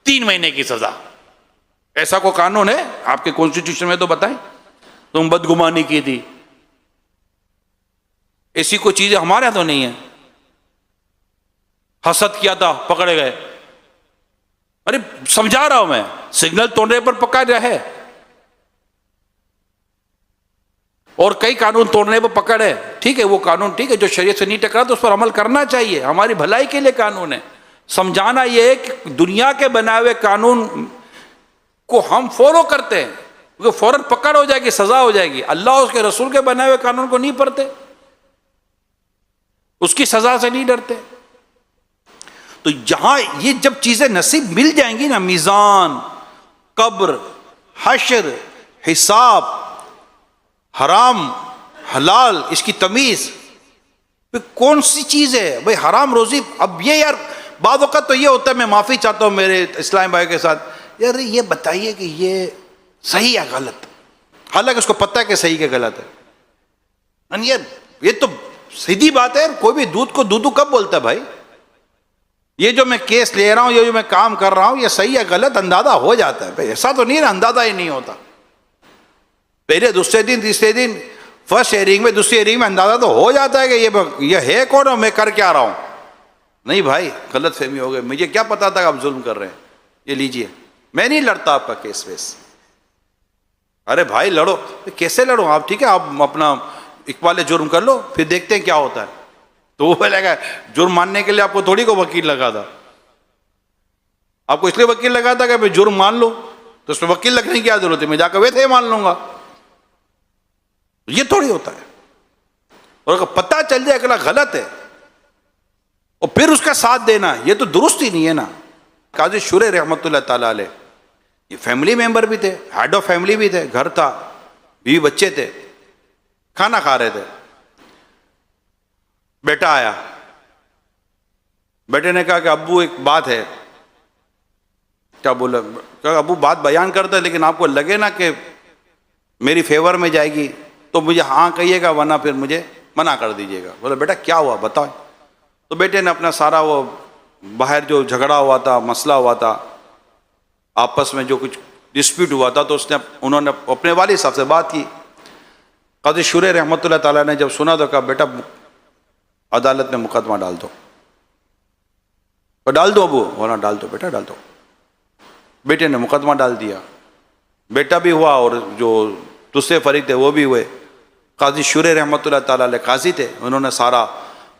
3 مہینے کی سزا؟ ایسا کوئی قانون ہے آپ کے کانسٹیٹیوشن میں؟ تو بتائیں. تم بدگمانی کی تھی، ایسی کوئی چیزیں ہمارے یہاں تو نہیں ہے. حسد کیا تھا پکڑے گئے. ارے سمجھا رہا ہوں میں، سگنل توڑنے پر پکڑ رہے اور کئی قانون توڑنے پر پکڑ ہے. ٹھیک ہے، وہ قانون ٹھیک ہے، جو شریعت سے نہیں ٹکرا تو اس پر عمل کرنا چاہیے، ہماری بھلائی کے لیے قانون ہے. سمجھانا یہ ہے کہ دنیا کے بنائے ہوئے قانون کو ہم فالو کرتے ہیں کیونکہ فوراً پکڑ ہو جائے گی، سزا ہو جائے گی. اللہ اور اس کے رسول کے بنائے ہوئے قانون کو نہیں پڑھتے، اس کی سزا سے نہیں ڈرتے. تو جہاں یہ جب چیزیں نصیب مل جائیں گی نا، میزان، قبر، حشر، حساب، حرام حلال، اس کی تمیز، کون سی چیز ہے بھئی حرام روزی؟ اب یہ یار بعض وقت تو یہ ہوتا ہے، میں معافی چاہتا ہوں میرے اسلام بھائی کے ساتھ، یار یہ بتائیے کہ یہ صحیح ہے غلط، حالانکہ اس کو پتہ ہے کہ صحیح کہ غلط ہے. یہ تو سیدھی بات ہے. کوئی بھی دودھ کو دودھو کب بولتا ہے بھائی؟ یہ جو میں کیس لے رہا ہوں، یہ جو میں کام کر رہا ہوں، یہ صحیح ہے غلط اندازہ ہو جاتا ہے. ایسا تو نہیں نا اندازہ ہی نہیں ہوتا. پہلے دوسرے دن تیسرے دن فرسٹ ہیئرنگ میں دوسری ہیئرنگ میں اندازہ تو ہو جاتا ہے کہ یہ ہے کون اور میں کر کیا رہا ہوں. نہیں بھائی غلط فہمی ہو گئی، مجھے کیا پتا تھا کہ آپ ظلم کر رہے ہیں. یہ لیجئے، میں نہیں لڑتا آپ کا کیس ویس. ارے بھائی لڑو. کیسے لڑوں آپ؟ ٹھیک ہے آپ اپنا اقبال جرم کر لو، پھر دیکھتے ہیں کیا ہوتا ہے. تو وہ بولے گا جرم ماننے کے لیے آپ کو تھوڑی کو وکیل لگا تھا، آپ کو اس لیے وکیل لگا تھا کہ میں جرم مان لوں، تو اس میں وکیل لگنے کی کیا ضرورت ہے؟ میں جا کر ویسے ہی مان لوں گا. یہ تھوڑی ہوتا ہے. اور اگر پتہ چل جائے کہ غلط ہے اور پھر اس کا ساتھ دینا، یہ تو درست ہی نہیں ہے نا. قاضی شورے رحمۃ اللہ تعالیٰ علیہ یہ فیملی ممبر بھی تھے، ہیڈ آف فیملی بھی تھے، گھر تھا، بیوی بچے تھے، کھانا کھا رہے تھے. بیٹا آیا، بیٹے نے کہا کہ ابو ایک بات ہے. کیا بولا؟ کہا ابو بات بیان کرتا ہے لیکن آپ کو لگے نا کہ میری فیور میں جائے گی تو مجھے ہاں کہیے گا ورنہ پھر مجھے منع کر دیجیے گا. بولا بیٹا کیا ہوا بتاؤ. تو بیٹے نے اپنا سارا وہ باہر جو جھگڑا ہوا تھا، مسئلہ ہوا تھا، آپس میں جو کچھ ڈسپیوٹ ہوا تھا، تو انہوں نے اپنے والد صاحب سے بات کی. قاضی شورے رحمۃ اللہ تعالیٰ نے جب سنا تو کہا بیٹا عدالت میں مقدمہ ڈال دو. ڈال دو ابو؟ بولا ڈال دو بیٹا ڈال دو. بیٹے نے مقدمہ ڈال دیا. بیٹا بھی ہوا اور جو دوسرے فریق تھے وہ بھی ہوئے. قاضی شورے رحمۃ اللہ تعالیٰ علیہ قاضی تھے، انہوں نے سارا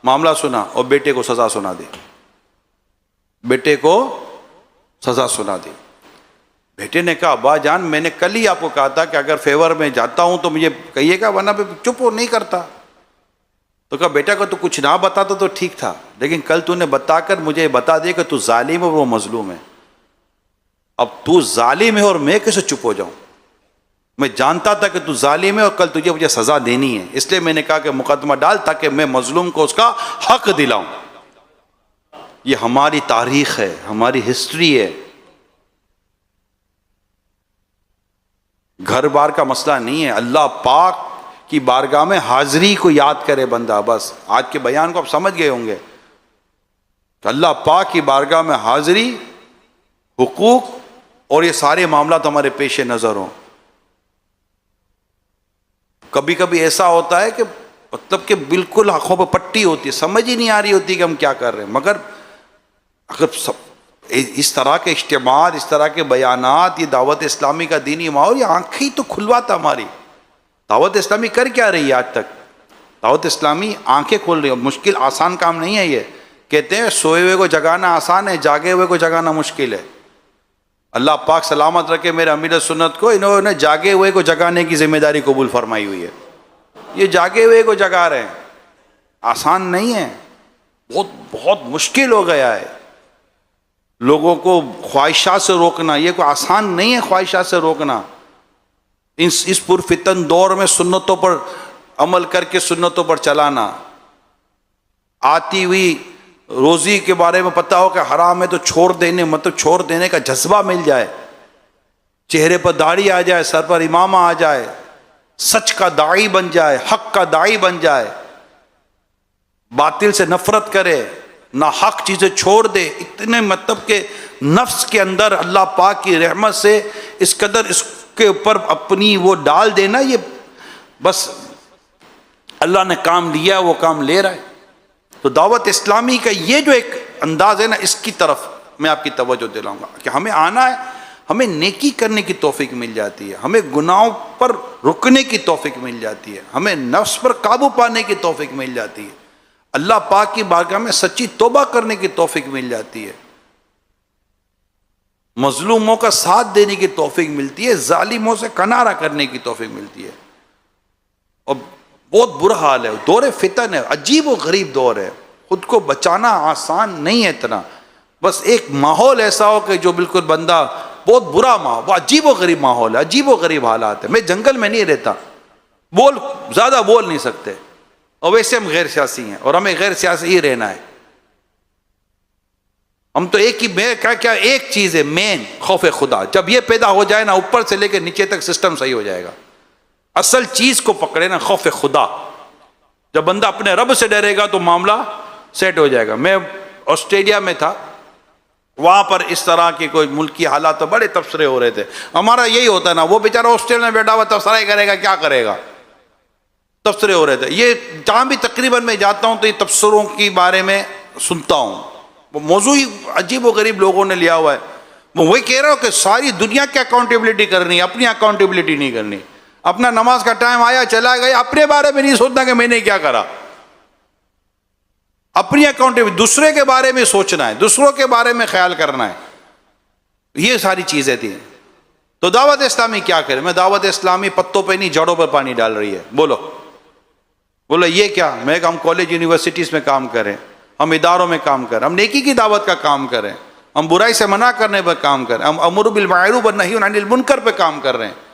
معاملہ سنا اور بیٹے کو سزا سنا دی. بیٹے کو سزا سنا دی. بیٹے نے کہا ابا جان میں نے کل ہی آپ کو کہا تھا کہ اگر فیور میں جاتا ہوں تو مجھے کہیے گا ورنہ پہ چپ نہیں کرتا. تو کہا بیٹا کو تو کچھ نہ بتاتا تو ٹھیک تھا، لیکن کل تو نے بتا کر مجھے بتا دیا کہ تو ظالم ہے اور وہ مظلوم ہے. اب تو ظالم ہے اور میں کیسے چپ ہو جاؤں؟ میں جانتا تھا کہ تو ظالم ہے اور کل تجھے مجھے سزا دینی ہے، اس لیے میں نے کہا کہ مقدمہ ڈال تاکہ میں مظلوم کو اس کا حق دلاؤں. یہ ہماری تاریخ ہے، ہماری ہسٹری ہے. گھر بار کا مسئلہ نہیں ہے. اللہ پاک کی بارگاہ میں حاضری کو یاد کرے بندہ. بس آج کے بیان کو آپ سمجھ گئے ہوں گے کہ اللہ پاک کی بارگاہ میں حاضری، حقوق اور یہ سارے معاملات ہمارے پیش نظر ہوں. کبھی کبھی ایسا ہوتا ہے کہ مطلب کہ بالکل آنکھوں پہ پٹی ہوتی ہے، سمجھ ہی نہیں آ رہی ہوتی کہ ہم کیا کر رہے ہیں. مگر اگر اس طرح کے اجتماعات، اس طرح کے بیانات، یہ دعوت اسلامی کا دینی ماحول، یہ آنکھیں تو کھلواتا ہماری. دعوت اسلامی کر کیا رہی ہے آج تک؟ دعوت اسلامی آنکھیں کھول رہی ہے. مشکل آسان کام نہیں ہے. یہ کہتے ہیں سوئے ہوئے کو جگانا آسان ہے، جاگے ہوئے کو جگانا مشکل ہے. اللہ پاک سلامت رکھے میرے امیر سنت کو، انہوں نے جاگے ہوئے کو جگانے کی ذمہ داری قبول فرمائی ہوئی ہے. یہ جاگے ہوئے کو جگا رہے ہیں، آسان نہیں ہے، بہت مشکل ہو گیا ہے. لوگوں کو خواہشات سے روکنا یہ کوئی آسان نہیں ہے. خواہشات سے روکنا اس پرفتن دور میں سنتوں پر عمل کر کے سنتوں پر چلانا، آتی ہوئی روزی کے بارے میں پتہ ہو کہ حرام ہے تو چھوڑ دینے، مطلب چھوڑ دینے کا جذبہ مل جائے، چہرے پر داڑھی آ جائے، سر پر امامہ آ جائے، سچ کا داعی بن جائے، حق کا داعی بن جائے. باطل سے نفرت کرے، ناحق چیزیں چھوڑ دے، اتنے مطلب کہ نفس کے اندر اللہ پاک کی رحمت سے اس قدر اس کے اوپر اپنی وہ ڈال دینا، یہ بس اللہ نے کام لیا وہ کام لے رہا ہے۔ تو دعوت اسلامی کا یہ جو ایک انداز ہے نا، اس کی طرف میں آپ کی توجہ دلاؤں گا کہ ہمیں آنا ہے، ہمیں نیکی کرنے کی توفیق مل جاتی ہے، ہمیں گناہوں پر رکنے کی توفیق مل جاتی ہے، ہمیں نفس پر قابو پانے کی توفیق مل جاتی ہے، اللہ پاک کی بارگاہ میں سچی توبہ کرنے کی توفیق مل جاتی ہے، مظلوموں کا ساتھ دینے کی توفیق ملتی ہے، ظالموں سے کنارہ کرنے کی توفیق ملتی ہے۔ اور بہت برا حال ہے، دور فتن ہے، عجیب و غریب دور ہے، خود کو بچانا آسان نہیں ہے اتنا، بس ایک ماحول ایسا ہو کہ جو بالکل بندہ بہت برا ماحول، وہ عجیب و غریب ماحول ہے، عجیب و غریب حالات ہے۔ میں جنگل میں نہیں رہتا، زیادہ بول نہیں سکتے، اور ویسے ہم غیر سیاسی ہیں اور ہمیں غیر سیاسی ہی رہنا ہے۔ ہم تو ایک ہی کیا ایک چیز ہے مین، خوف خدا۔ جب یہ پیدا ہو جائے نا، اوپر سے لے کے نیچے تک سسٹم صحیح ہو جائے گا۔ اصل چیز کو پکڑے نا، خوف خدا۔ جب بندہ اپنے رب سے ڈرے گا تو معاملہ سیٹ ہو جائے گا۔ میں آسٹریلیا میں تھا، وہاں پر اس طرح کے کوئی ملکی حالات تو بڑے تبصرے ہو رہے تھے۔ ہمارا یہی ہوتا ہے نا، وہ بیچارہ آسٹریلیا میں بیٹھا ہوا تبصرہ ہی کرے گا، کیا کرے گا؟ تبصرے ہو رہے تھے۔ یہ جہاں بھی تقریباً میں جاتا ہوں تو یہ تبصروں کے بارے میں سنتا ہوں، وہ موضوع ہی عجیب و غریب لوگوں نے لیا ہوا ہے۔ وہ وہی کہہ رہا ہوں کہ ساری دنیا کی اکاؤنٹیبلٹی کرنی ہے، اپنی اکاؤنٹیبلٹی نہیں کرنی۔ اپنا نماز کا ٹائم آیا چلا گیا، اپنے بارے میں نہیں سوچنا کہ میں نے کیا کرا، اپنی اکاؤنٹیبلٹی، دوسرے کے بارے میں سوچنا ہے، دوسروں کے بارے میں خیال کرنا ہے، یہ ساری چیزیں تھیں۔ تو دعوت اسلامی کیا کرے؟ میں دعوت اسلامی پتوں پہ نہیں جڑوں پر پانی ڈال رہی ہے۔ بولو یہ کیا؟ میں کہ ہم کالج یونیورسٹیز میں کام کریں، ہم اداروں میں کام کریں، ہم نیکی کی دعوت کا کام کریں، ہم برائی سے منع کرنے پر کام کریں، ہم امر بالمعروف والنہی عن المنکر پہ کام کر رہے ہیں۔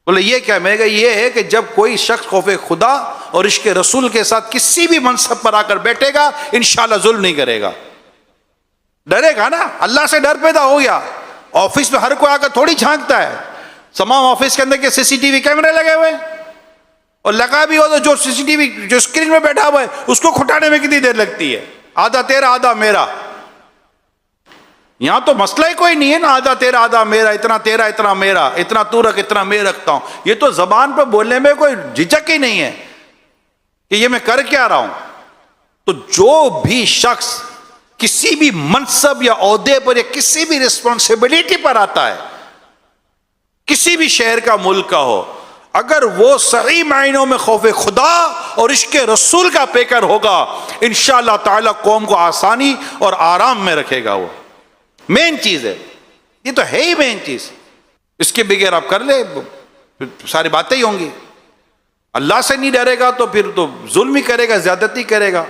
بولے یہ کیا؟ میں کہا یہ ہے کہ جب کوئی شخص خوف خدا اور عشق رسول کے ساتھ کسی بھی منصب پر آ کر بیٹھے گا، انشاءاللہ ظلم نہیں کرے گا، ڈرے گا نا، اللہ سے ڈر پیدا ہو گیا۔ آفس میں ہر کوئی آ کر تھوڑی جھانکتا ہے، تمام آفس کے اندر کے CCTV کیمرے لگے ہوئے ہیں، اور لگا بھی ہو تو جو CCTV جو اسکرین میں بیٹھا ہوا ہے اس کو کھٹانے میں کتنی دیر لگتی ہے؟ آدھا تیرا آدھا میرا۔ یہاں تو مسئلہ ہی کوئی نہیں ہے نا، آدھا تیرا آدھا میرا، اتنا تیرا اتنا میرا، اتنا تو رکھ اتنا میں رکھتا ہوں۔ یہ تو زبان پہ بولنے میں کوئی جھجک ہی نہیں ہے کہ یہ میں کر کیا رہا ہوں۔ تو جو بھی شخص کسی بھی منصب یا عہدے پر یا کسی بھی رسپانسبلٹی پر آتا ہے، کسی بھی شہر کا ملک کا ہو، اگر وہ صحیح معنوں میں خوف خدا اور عشق رسول کا پیکر ہوگا، انشاءاللہ تعالی قوم کو آسانی اور آرام میں رکھے گا۔ وہ مین چیز ہے، یہ تو ہے ہی مین چیز۔ اس کے بغیر آپ کر لے ساری باتیں ہی ہوں گی۔ اللہ سے نہیں ڈرے گا تو پھر تو ظلم ہی کرے گا، زیادتی کرے گا،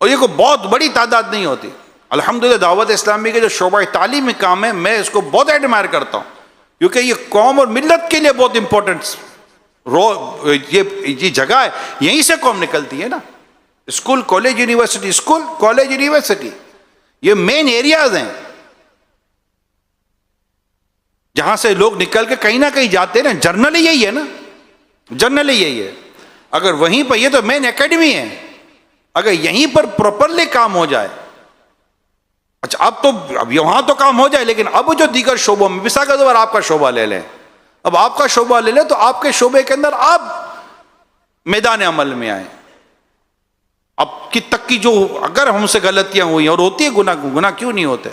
اور یہ کوئی بہت بڑی تعداد نہیں ہوتی۔ الحمدللہ دعوت اسلامی کے جو شعبہ تعلیم میں کام ہے، میں اس کو بہت ایڈمائر کرتا ہوں، کیونکہ یہ قوم اور ملت کے لیے بہت امپورٹنٹ یہ جگہ ہے، یہیں سے قوم نکلتی ہے نا۔ School college university, school college university, یہ مین ایریاز ہیں جہاں سے لوگ نکل کے کہیں نہ کہیں جاتے ہیں نا۔ جرنلی یہی ہے نا، جرنلی یہی ہے۔ اگر وہیں پر، یہ تو مین اکیڈمی ہے، اگر یہیں پر پراپرلی کام ہو جائے، اچھا اب یہاں تو کام ہو جائے، لیکن اب جو دیگر شعبوں میں، مثال کے طور پر آپ کا شعبہ لے لیں، اب آپ کا شعبہ لے لیں تو آپ کے شعبے کے اندر آپ میدان عمل میں آئیں۔ اب کی تک کی جو اگر ہم سے غلطیاں ہوئی ہیں، اور ہوتی ہے گناہ کیوں نہیں ہوتے،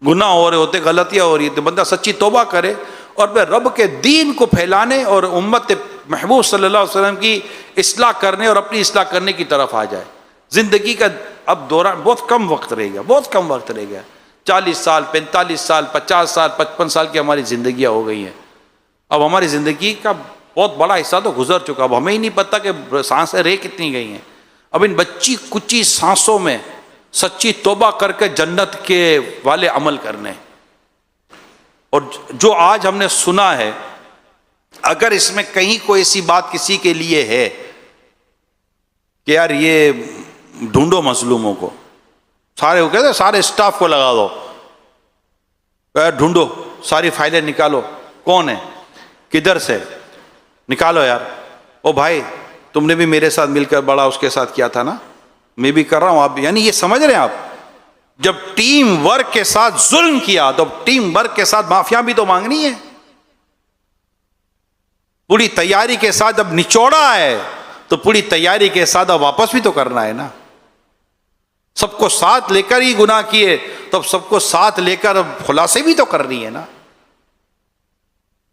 گناہ ہو رہے ہوتے، غلطیاں ہو رہی ہیں، تو بندہ سچی توبہ کرے اور پھر رب کے دین کو پھیلانے اور امت محبوب صلی اللہ علیہ وسلم کی اصلاح کرنے اور اپنی اصلاح کرنے کی طرف آ جائے۔ زندگی کا اب دوران بہت کم وقت رہ گیا، بہت کم وقت رہ گیا، 40 سال 45 سال 50 سال 55 سال کی ہماری زندگیاں ہو گئی ہیں۔ اب ہماری زندگی کا بہت بڑا حصہ تو گزر چکا، اب ہمیں ہی نہیں پتہ کہ سانسیں رہ کتنی گئی ہیں۔ اب ان بچی کچی سانسوں میں سچی توبہ کر کے جنت کے والے عمل کرنے، اور جو آج ہم نے سنا ہے، اگر اس میں کہیں کوئی ایسی بات کسی کے لیے ہے کہ یار یہ ڈھونڈو مظلوموں کو، سارے وہ کہتے ہیں سارے اسٹاف کو لگا دو، یار ڈھونڈو، ساری فائلیں نکالو، کون ہے، کدھر سے نکالو یار، او بھائی تم نے بھی میرے ساتھ مل کر بڑا اس کے ساتھ کیا تھا نا, میں بھی کر رہا ہوں, آپ بھی. یعنی یہ سمجھ رہے ہیں آپ, جب ٹیم ورک کے ساتھ ظلم کیا تو ٹیم ورک کے ساتھ معافیاں بھی تو مانگنی ہے. پوری تیاری کے ساتھ جب نچوڑا ہے تو پوری تیاری کے ساتھ اب واپس بھی تو کرنا ہے نا. سب کو ساتھ لے کر ہی گناہ کیے تو اب سب کو ساتھ لے کر اب خلاصے بھی تو کرنی ہے نا.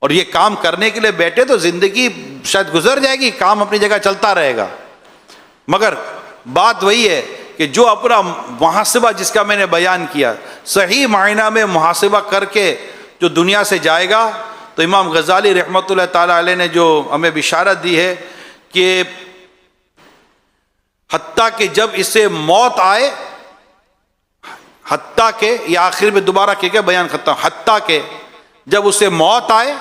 اور یہ کام کرنے کے لیے بیٹھے تو زندگی شاید گزر جائے گی, کام اپنی جگہ چلتا رہے گا, مگر بات وہی ہے کہ جو اپنا محاسبہ جس کا میں نے بیان کیا, صحیح معنی میں محاسبہ کر کے جو دنیا سے جائے گا, تو امام غزالی رحمۃ اللہ تعالی علیہ نے جو ہمیں بشارت دی ہے کہ حتیٰ کہ جب اسے موت آئے, حتیٰ کہ یہ آخر میں دوبارہ کہ بیان ختم, حتیٰ کہ جب اسے موت آئے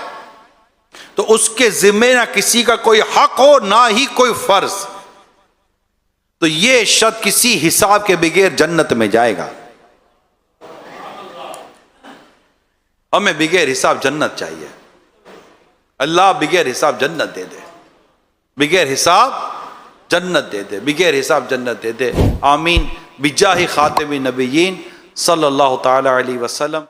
تو اس کے ذمے نہ کسی کا کوئی حق ہو نہ ہی کوئی فرض, تو یہ شخص کسی حساب کے بغیر جنت میں جائے گا. ہمیں بغیر حساب جنت چاہیے, اللہ بغیر حساب جنت دے دے, بغیر حساب جنت دے دے, بغیر حساب جنت دے دے. آمین بجاہ خاتم النبیین صلی اللہ تعالی علیہ وسلم.